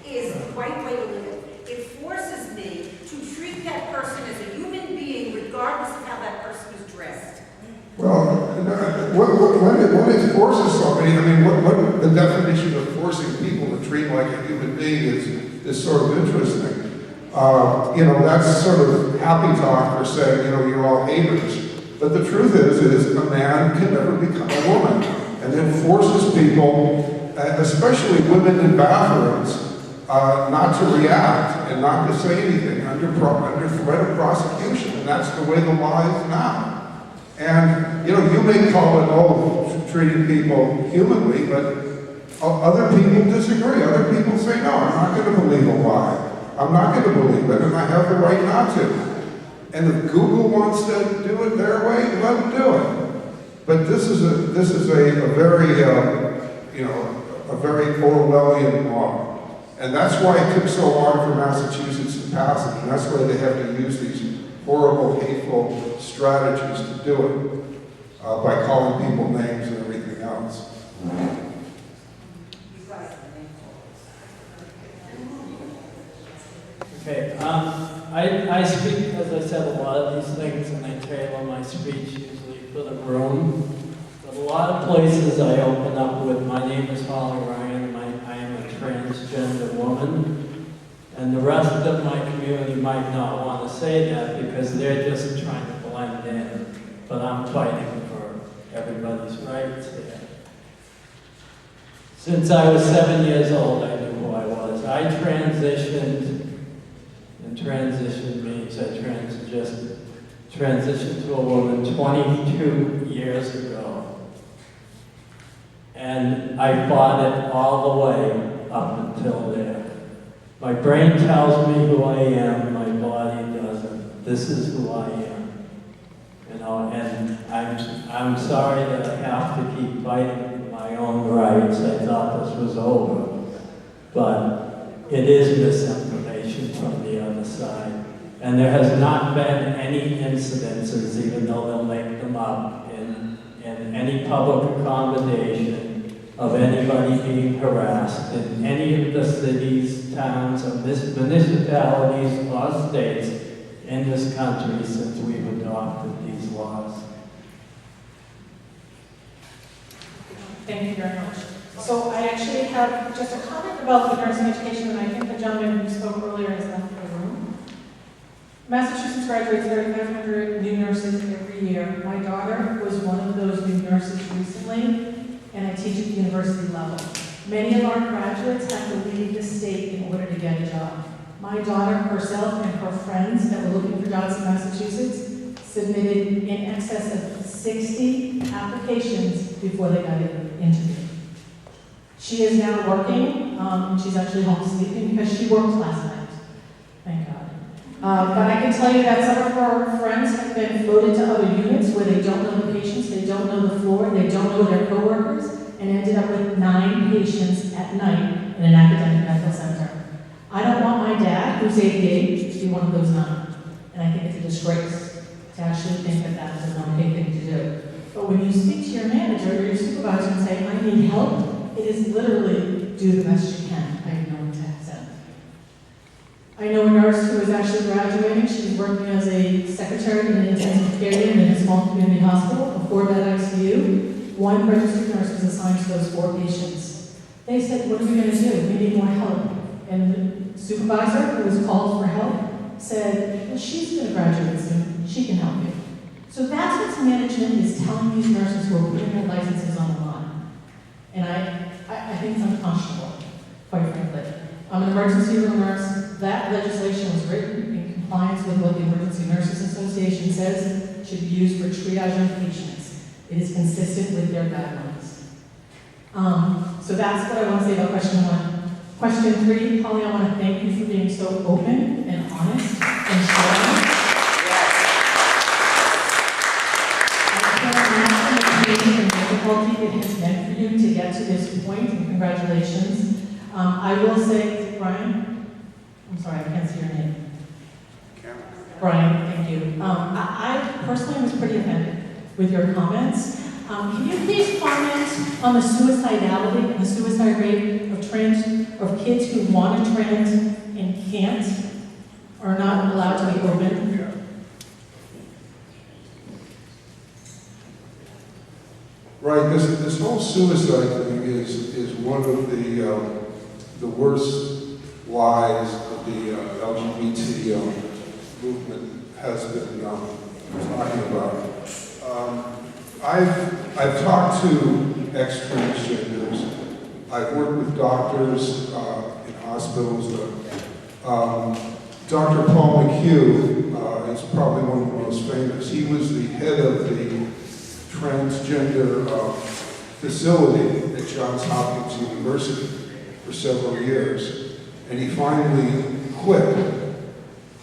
is the right way to live. It forces me to treat that person as a human being, regardless of how that person is dressed. Well, when it forces somebody, what the definition of forcing people to treat like a human being is sort of interesting. That's sort of happy talk for saying, you're all haters. But the truth is a man can never become a woman. And it forces people, especially women in bathrooms, not to react and not to say anything under threat of prosecution. And that's the way the law is now. And, you may call it, treating people humanly, but other people disagree. Other people say, no, I'm not going to believe a lie. I'm not going to believe it, and I have the right not to. And if Google wants to do it their way, let them do it. But this is a very, a very Orwellian law. And that's why it took so long for Massachusetts to pass it, and that's why they have to use these horrible, hateful strategies to do it by calling people names and everything else. Okay, I speak, as I said, a lot of these things, and I tailor my speech usually for the room. But a lot of places I open up with, my name is Holly Ryan, I am a transgender woman, and the rest of my community might not want to say that because they're just trying to blend in, but I'm fighting for everybody's rights here. Since I was 7 years old, I knew who I was. I transitioned. And transition means I transitioned to a woman 22 years ago. And I fought it all the way up until there. My brain tells me who I am, my body doesn't. This is who I am. You know, and I'm sorry that I have to keep fighting for my own rights. I thought this was over. But it is misinformation from the other side. And there has not been any incidences, even though they'll make them up, in any public accommodation of anybody being harassed in any of the cities, towns, or municipalities or states in this country since we've adopted these laws. Thank you very much. So I actually have just a comment about the nursing education, and I think the gentleman who spoke earlier has left the room. Massachusetts graduates 3,500 new nurses every year. My daughter was one of those new nurses recently, and I teach at the university level. Many of our graduates have to leave the state in order to get a job. My daughter herself and her friends that were looking for jobs in Massachusetts submitted in excess of 60 applications before they got interviewed. She is now working, and she's actually home sleeping because she worked last night. Thank God. But I can tell you that some of her friends have been floated to other units where they don't know the patients, they don't know the floor, they don't know their coworkers, and ended up with 9 patients at night in an academic medical center. I don't want my dad, who's 88, to be one of those 9. And I think it's a disgrace to actually think that that's an okay thing to do. But when you speak to your manager or your supervisor and say, I need help, it is literally do the best you can. I have no intent to send. I know a nurse who is actually graduating. She's working as a secretary in an intensive care unit in a small community hospital, a 4-bed ICU. One registered nurse was assigned to those 4 patients. They said, what are we going to do? We need more help. And the supervisor, who was called for help, said, well, she's going to graduate soon. She can help you. So that's what management is telling these nurses who are putting their licenses on the line. And I think it's unconscionable, quite frankly. I'm an emergency room nurse. That legislation was written in compliance with what the Emergency Nurses Association says should be used for triaging patients. It is consistent with their guidelines. So that's what I want to say about question 1. Question 3, Holly, I want to thank you for being so open and honest and sharing. And difficulty it has meant for you to get to this point, and congratulations. I will say, Brian, I'm sorry, I can't see your name. Brian, thank you. I personally was pretty offended with your comments. Can you please comment on the suicidality and the suicide rate of kids who want to trans and can't, or not allowed to be open? Right, this whole suicide thing is one of the worst lies that the LGBT movement has been talking about. I've talked to ex-transgenders. I've worked with doctors in hospitals. Dr. Paul McHugh is probably one of the most famous. He was the head of the transgender facility at Johns Hopkins University for several years. And he finally quit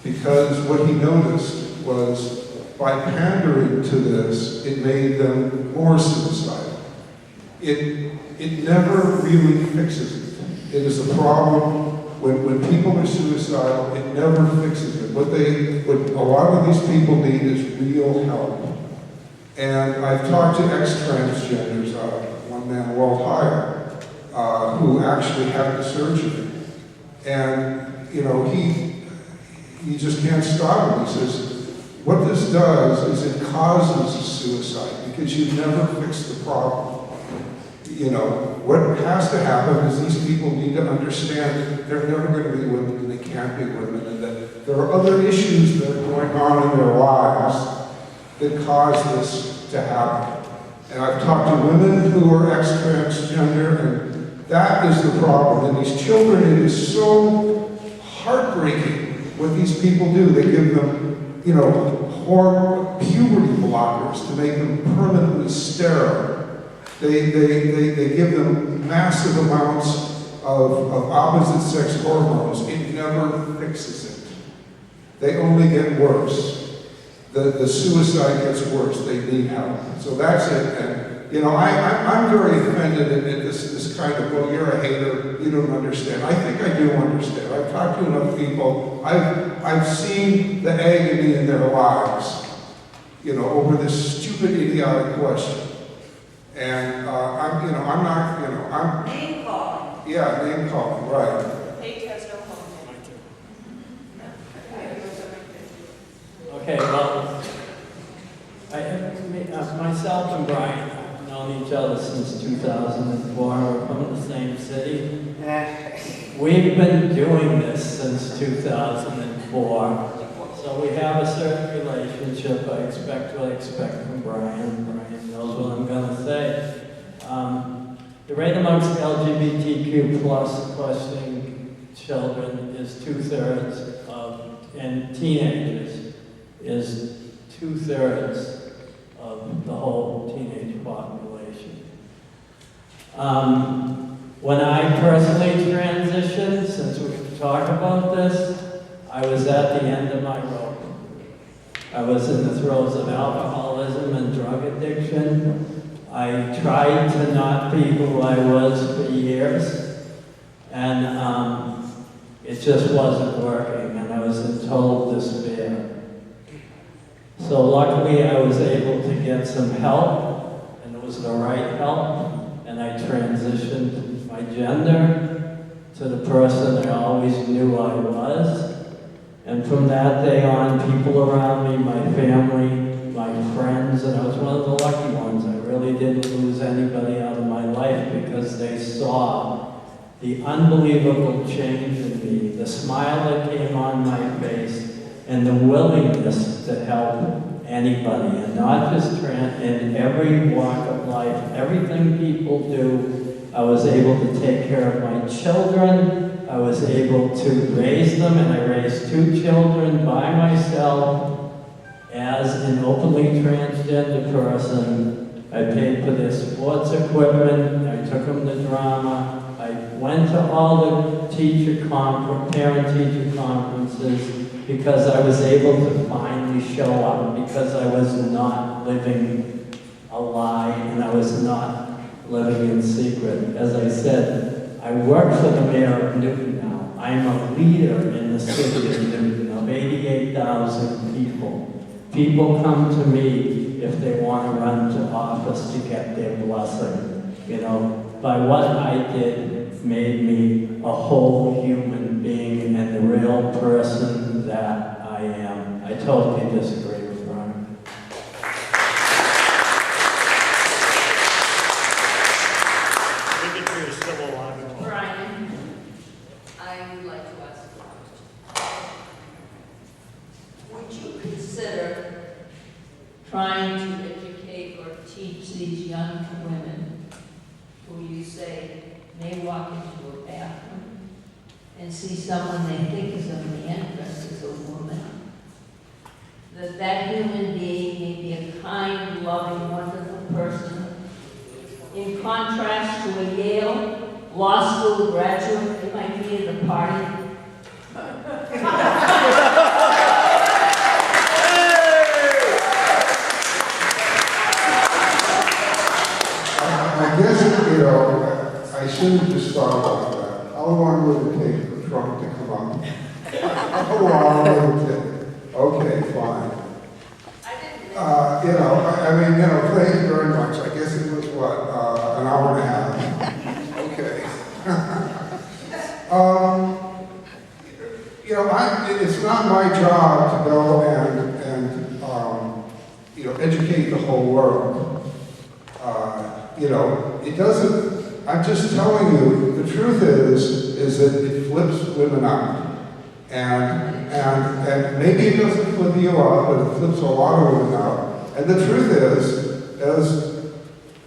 because what he noticed was by pandering to this, it made them more suicidal. It never really fixes it. It is a problem when people are suicidal, it never fixes it. What a lot of these people need is real help. And I've talked to ex-transgenders, one man, Walt Heyer, who actually had the surgery. And, you know, he just can't stop it. He says, what this does is it causes suicide because you never fix the problem. You know, what has to happen is these people need to understand that they're never going to be women and they can't be women, and that there are other issues that are going on in their lives that cause this to happen. And I've talked to women who are ex-transgender, and that is the problem. And these children, it is so heartbreaking what these people do. They give them, you know, puberty blockers to make them permanently sterile. They give them massive amounts of opposite sex hormones. It never fixes it. They only get worse. The suicide gets worse. They need help. So that's it. And, you know, I'm very offended at this kind of, well, you're a hater, you don't understand. I think I do understand. I've talked to enough people. I've seen the agony in their lives, you know, over this stupid, idiotic question. And I'm not. Name calling. Yeah, name calling, right. Hate has no home. Okay, well, myself and Brian have known each other since 2004. We're from the same city. We've been doing this since 2004. So we have a certain relationship. I expect what I expect from Brian. Brian knows what I'm going to say. The rate amongst LGBTQ plus questioning children is 2/3 of, and teenagers is 2/3 of the whole teenage population. When I personally transitioned, since we can talk about this, I was at the end of my rope. I was in the throes of alcoholism and drug addiction. I tried to not be who I was for years, and it just wasn't working, and I was in total despair. So luckily I was able to get some help, and it was the right help, and I transitioned my gender to the person I always knew I was. And from that day on, people around me, my family, my friends, and I was one of the lucky ones. I really didn't lose anybody out of my life because they saw the unbelievable change in me, the smile that came on my face, and the willingness to help anybody, and not just in every walk of life. Everything people do, I was able to take care of my children. I was able to raise them, and I raised 2 children by myself. As an openly transgender person, I paid for their sports equipment, I took them to drama, I went to all the parent-teacher conferences because I was able to finally show up, because I was not living a lie and I was not living in secret. As I said, I work for the mayor of Newton now. I'm a leader in the city of Newton of 88,000 people. People come to me if they want to run to office to get their blessing. You know, by what I did made me a whole human being and the real person that I am. I totally disagree with Brian. Brian, I would like to ask a question. Would you consider trying to educate or teach these young women who you say may walk into a bathroom and see someone they think is of the interest as a woman, that human being may be a kind, loving, wonderful person, in contrast to a Yale law school graduate they might be at a party? I guess, you know, I should have just thought about that. How long would it take for Trump my job to go and educate the whole world. It doesn't, I'm just telling you, the truth is that it flips women out. And maybe it doesn't flip you out, but it flips a lot of women out. And the truth is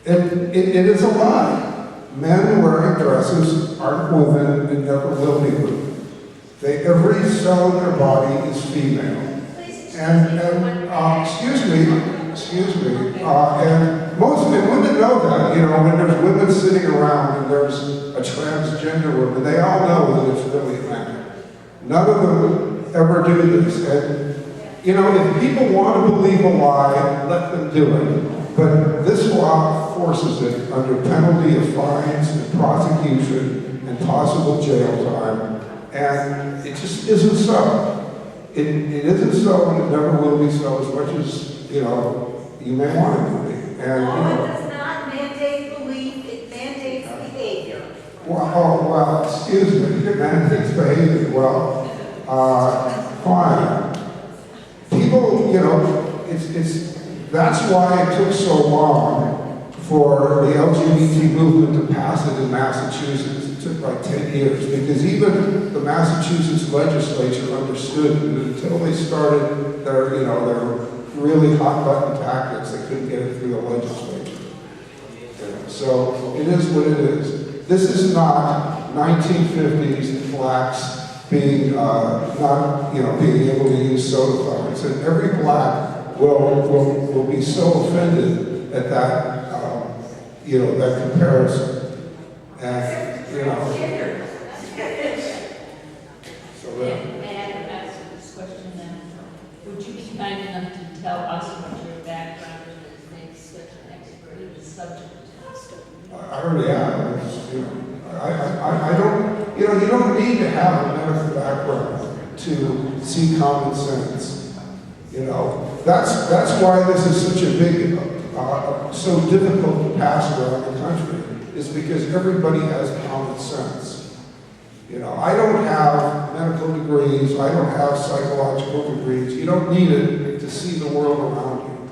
it is a lie. Men wearing dresses aren't women and never will be women. Every cell in their body is female. And excuse me, and most women know that, when there's women sitting around and there's a transgender woman, they all know that it's really a man. None of them ever do this. And, if people want to believe a lie, let them do it. But this law forces it under penalty of fines and prosecution and possible jail time. And it just isn't so. It isn't so, and it never will be so, as much as, you may want it to be. And, Law does not mandate belief, it mandates behavior. Well, excuse me, it mandates behavior. Well, fine. People, that's why it took so long for the LGBT movement to pass it in Massachusetts. It took like 10 years, because even the Massachusetts legislature understood that until they started their really hot button tactics, they couldn't get it through the legislature. So it is what it is. This is not 1950s blacks being being able to use soda fountains, and every black will be so offended at that that comparison, and so May I ask this question then? Would you be kind enough to tell us what your background is that makes such an expert in the subject? I already have. I don't. You don't need to have a medical background to see common sense. That's why this is such a big, so difficult to pass around the country, is because everybody has common sense. I don't have medical degrees, I don't have psychological degrees. You don't need it to see the world around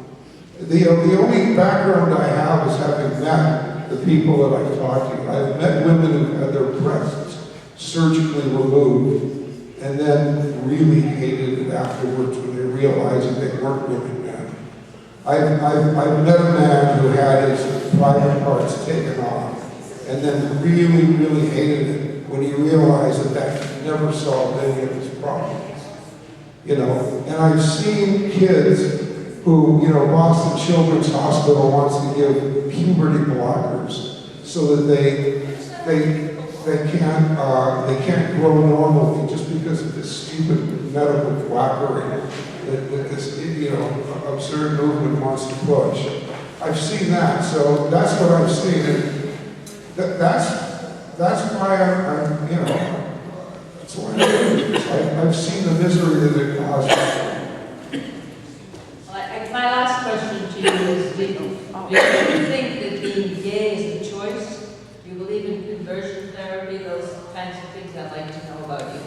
you. The only background I have is having met the people that I've talked to. I've met women who've had their breasts surgically removed and then really hated it afterwards when they realized that they weren't really men. I've met a man who had his private parts taken off and then really, really hated it when he realized that never solved any of his problems. And I've seen kids who, Boston Children's Hospital wants to give puberty blockers so that they can't grow normally just because of this stupid medical quackery that this absurd movement wants to push. I've seen that, so that's what I've seen, and that's why I'm that's why I've seen the misery that it causes. My last question to you is, do you think that being gay is a choice? Do you believe in conversion therapy, those kinds of things? I'd like to know about you.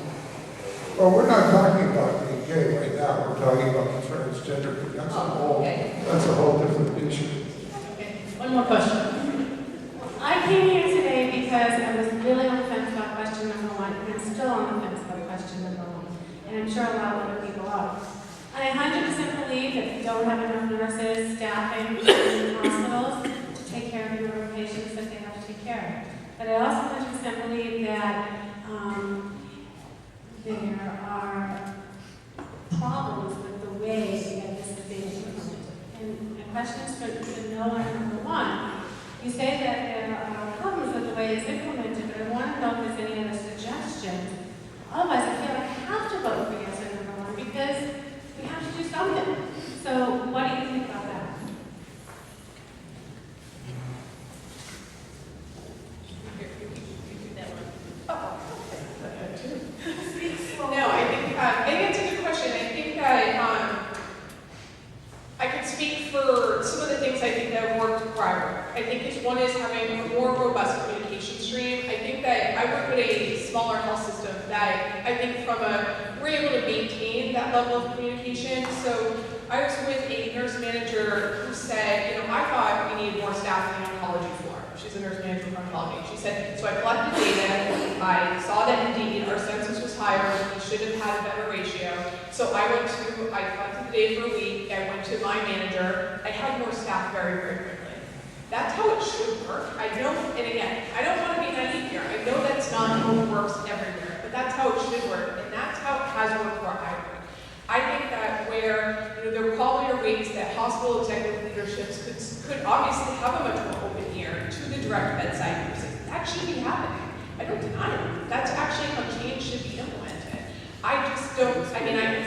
Well, we're not talking about being gay right now. We're talking about the transgender thing. That's a whole different issue. Okay. One more question. I came here today because I was really on the fence about question number one, and I'm still on the fence about question number one. And I'm sure a lot of other people are. I 100% believe that we don't have enough nurses, staffing in hospitals to take care of the number of patients that they have to take care of. But I also 100% believe that there are problems with the way that this is being implemented. And my question is for Noah number one. You say that there are problems with the way it's implemented, but I want to know if there's any other suggestions. Otherwise, I feel like I have to vote for yes or number one because we have to do something. So what do you think about that? No, I think, maybe it's a good question. I think that I could speak for some of the things I think that have worked prior. I think one is having a more robust communication stream. I think that I work with a smaller health system that I think from a we're able to maintain that level of communication. So I was with a nurse manager who said, you know, I thought we needed more staff in the oncology floor. She's a nurse manager for oncology. She said, so I collected data, I saw that indeed our census was higher, we should have had a better ratio. So I collected the data for a week, I went to my manager, I had more staff very, very quickly. That's how it should work. I don't, and again, I don't want to be naive here. I know that's not how it works everywhere, but that's how it should work, and that's how it has worked where I work. I think that where, you know, there probably are ways that hospital executive leaderships could obviously have a much more open ear to the direct bedside nurses. That should be happening. I don't deny it. That's actually how change should be implemented. I just don't, I mean, I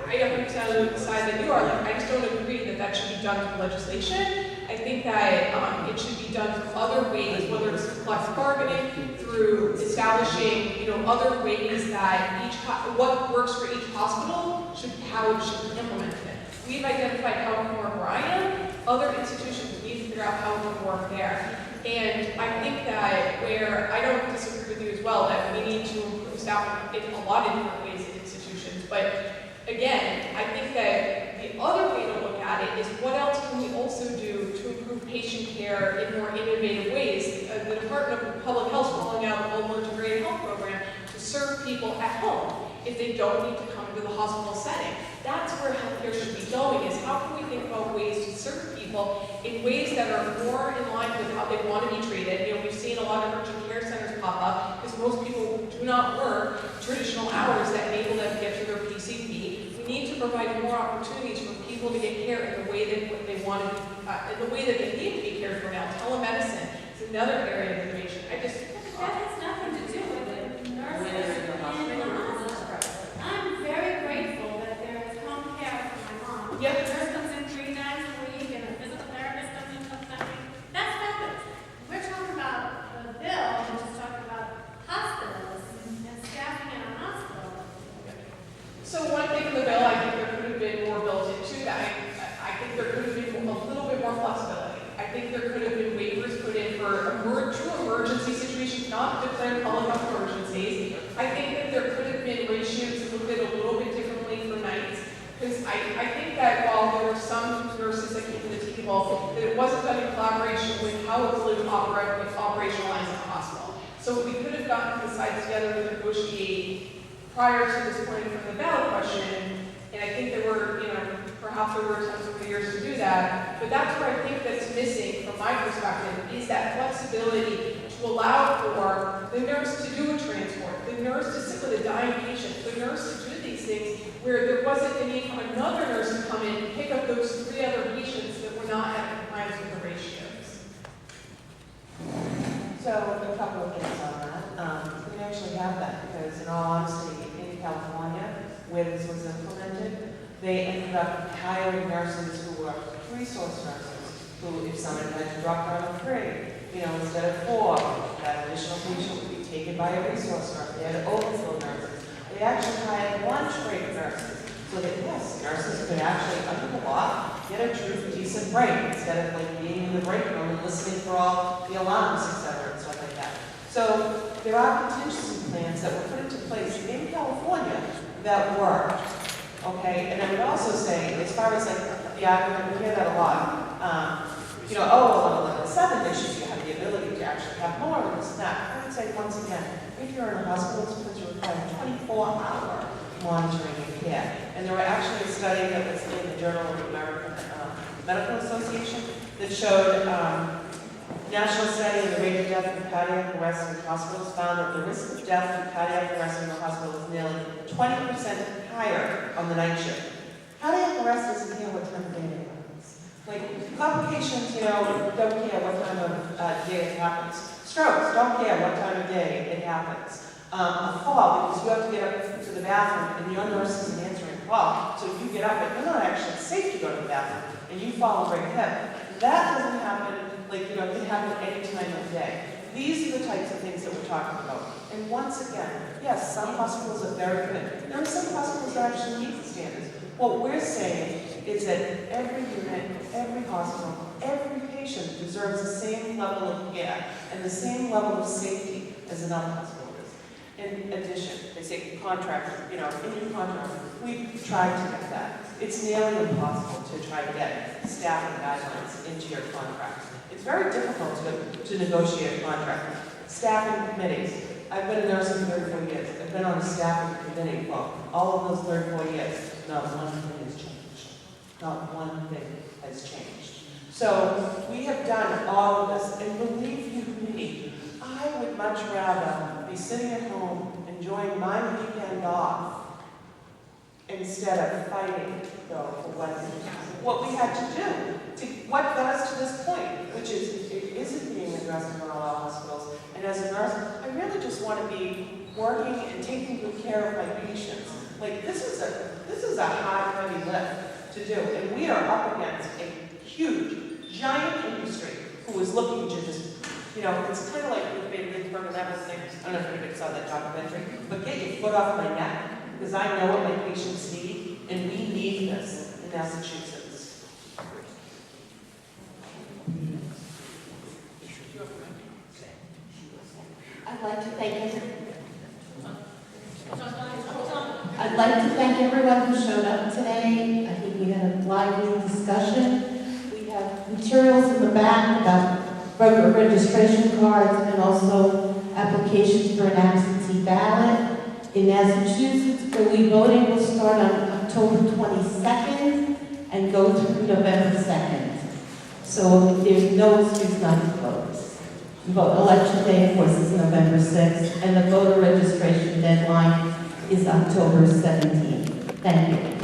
100% on the side that you are, like, I just don't agree that that should be done through legislation. I think that it should be done through other ways, whether it's through collective bargaining, through establishing, you know, other ways that what works for each hospital should, how it should be implemented. We've identified how it can work where I am. Other institutions need to figure out how it can work there. And I think that where I don't disagree with you as well, that we need to improve staffing in a lot of different ways in institutions. But again, I think that the other way to look at it is what else can we also do to improve patient care in more innovative ways. The Department of Public Health is rolling out a global integrated health program to serve people at home if they don't need to come into the hospital setting. That's where healthcare should be going, is how can we think about ways to serve people in ways that are more in line with how they want to be treated. You know, we've seen a lot of urgent care centers pop up because most people do not work traditional hours that enable them to get through their PCP. We need to provide more opportunities for people to get care in the way that they want to, in the way that they need to be cared for now. Telemedicine is another area of innovation. That has nothing to do with it. Nurses in the hospital. I'm very grateful that there is home care for my mom. Yep. The nurse comes in 3 nights a week and a physical therapist comes in sometimes. That's fabulous. We're talking about the bill, we're just talking about hospitals and staffing in a hospital. So one thing in the bill, I think there could have been more built into that. I think there could have been a little bit more flexibility. I think there could have been waivers put in for true emergency situations, not declared public health emergencies. I think that there could have been ratios looked at a little bit differently for nights. Because I think that while there were some nurses that came to the table, that it wasn't done in collaboration with how it was operationalized in the hospital. So we could have gotten the sides together to negotiate prior to this point from the ballot question, and I think there were, you know, perhaps there were attempts over the years to do that, but that's where I think that's missing from my perspective, is that flexibility to allow for the nurse to do a transport, the nurse to sit with a dying patient, the nurse to do these things, where there wasn't the need for another nurse to come in and pick up those 3 other patients that were not at compliance with the ratios. So a couple of things on that. We actually have that because in all honesty, in California, where this was implemented, they ended up hiring nurses who were resource nurses, who if somebody had to drop down to 3, you know, instead of 4, that additional patient would be taken by a resource nurse. They had overflow nurses. They actually hired lunch break nurses. So that, yes, nurses could actually, under the law, get a true decent break instead of like being in the break room and listening for all the alarms, etc. and stuff like that. So there are contingency plans that were put into place in California that work. Okay, and I would also say, as far as like the argument, we hear that a lot. You know, oh, on level 7 issues, you have the ability to actually have more of this and that. I would say once again, if you're in a hospital, it's because you require 24-hour monitoring and care. And there were actually a study that was in the Journal of the American Medical Association that showed national study of the rate of death from cardiac arrest in hospitals found that the risk of death from cardiac arrest in the hospital is nearly 20% higher on the night shift. Cardiac arrest doesn't care what time of day it happens. Like complications, you know, don't care what time of day it happens. Strokes, don't care what time of day it happens. A fall, because you have to get up to the bathroom and your nurse isn't answering the call, so you get up, but you're not actually safe to go to the bathroom, and you fall and break a hip. That doesn't happen, like, you know, it can happen any time of day. These are the types of things that we're talking about. And once again, yes, some hospitals are very good. There are some hospitals that actually meet the standards. What we're saying is that every unit, every hospital, every patient deserves the same level of care and the same level of safety as another hospital is. in addition. They say contract, in your contract, we've tried to get that. It's nearly impossible to try to get staffing guidelines into your contract. It's very difficult to negotiate a contract. Staffing committees. I've been a nurse for 34 years. I've been on the staffing committee for all of those 34 years. Not one thing has changed. Not one thing has changed. So we have done all of this, and believe you me, I would much rather be sitting at home enjoying my weekend off instead of fighting, though, for what we had to do, what got us to this point, which is, it isn't being addressed in all our hospitals. And as a nurse, I really just want to be working and taking good care of my patients. Like, this is a hard, heavy lift to do, and we are up against a huge, giant industry who is looking to just, it's kind of like with Baylor and that was thing. I don't know if anybody saw that documentary, but get your foot off my neck, because I know what my patients need, and we need this in Massachusetts. I'd like to thank everyone who showed up today. I think we had a lively discussion. We have materials in the back about voter registration cards and also applications for an absentee ballot. In Massachusetts, early voting will start on October 22nd and go through November 2nd. So there's no excuse not to vote. Election day, of course, is November 6th, and the voter registration deadline is October 17th. Thank you.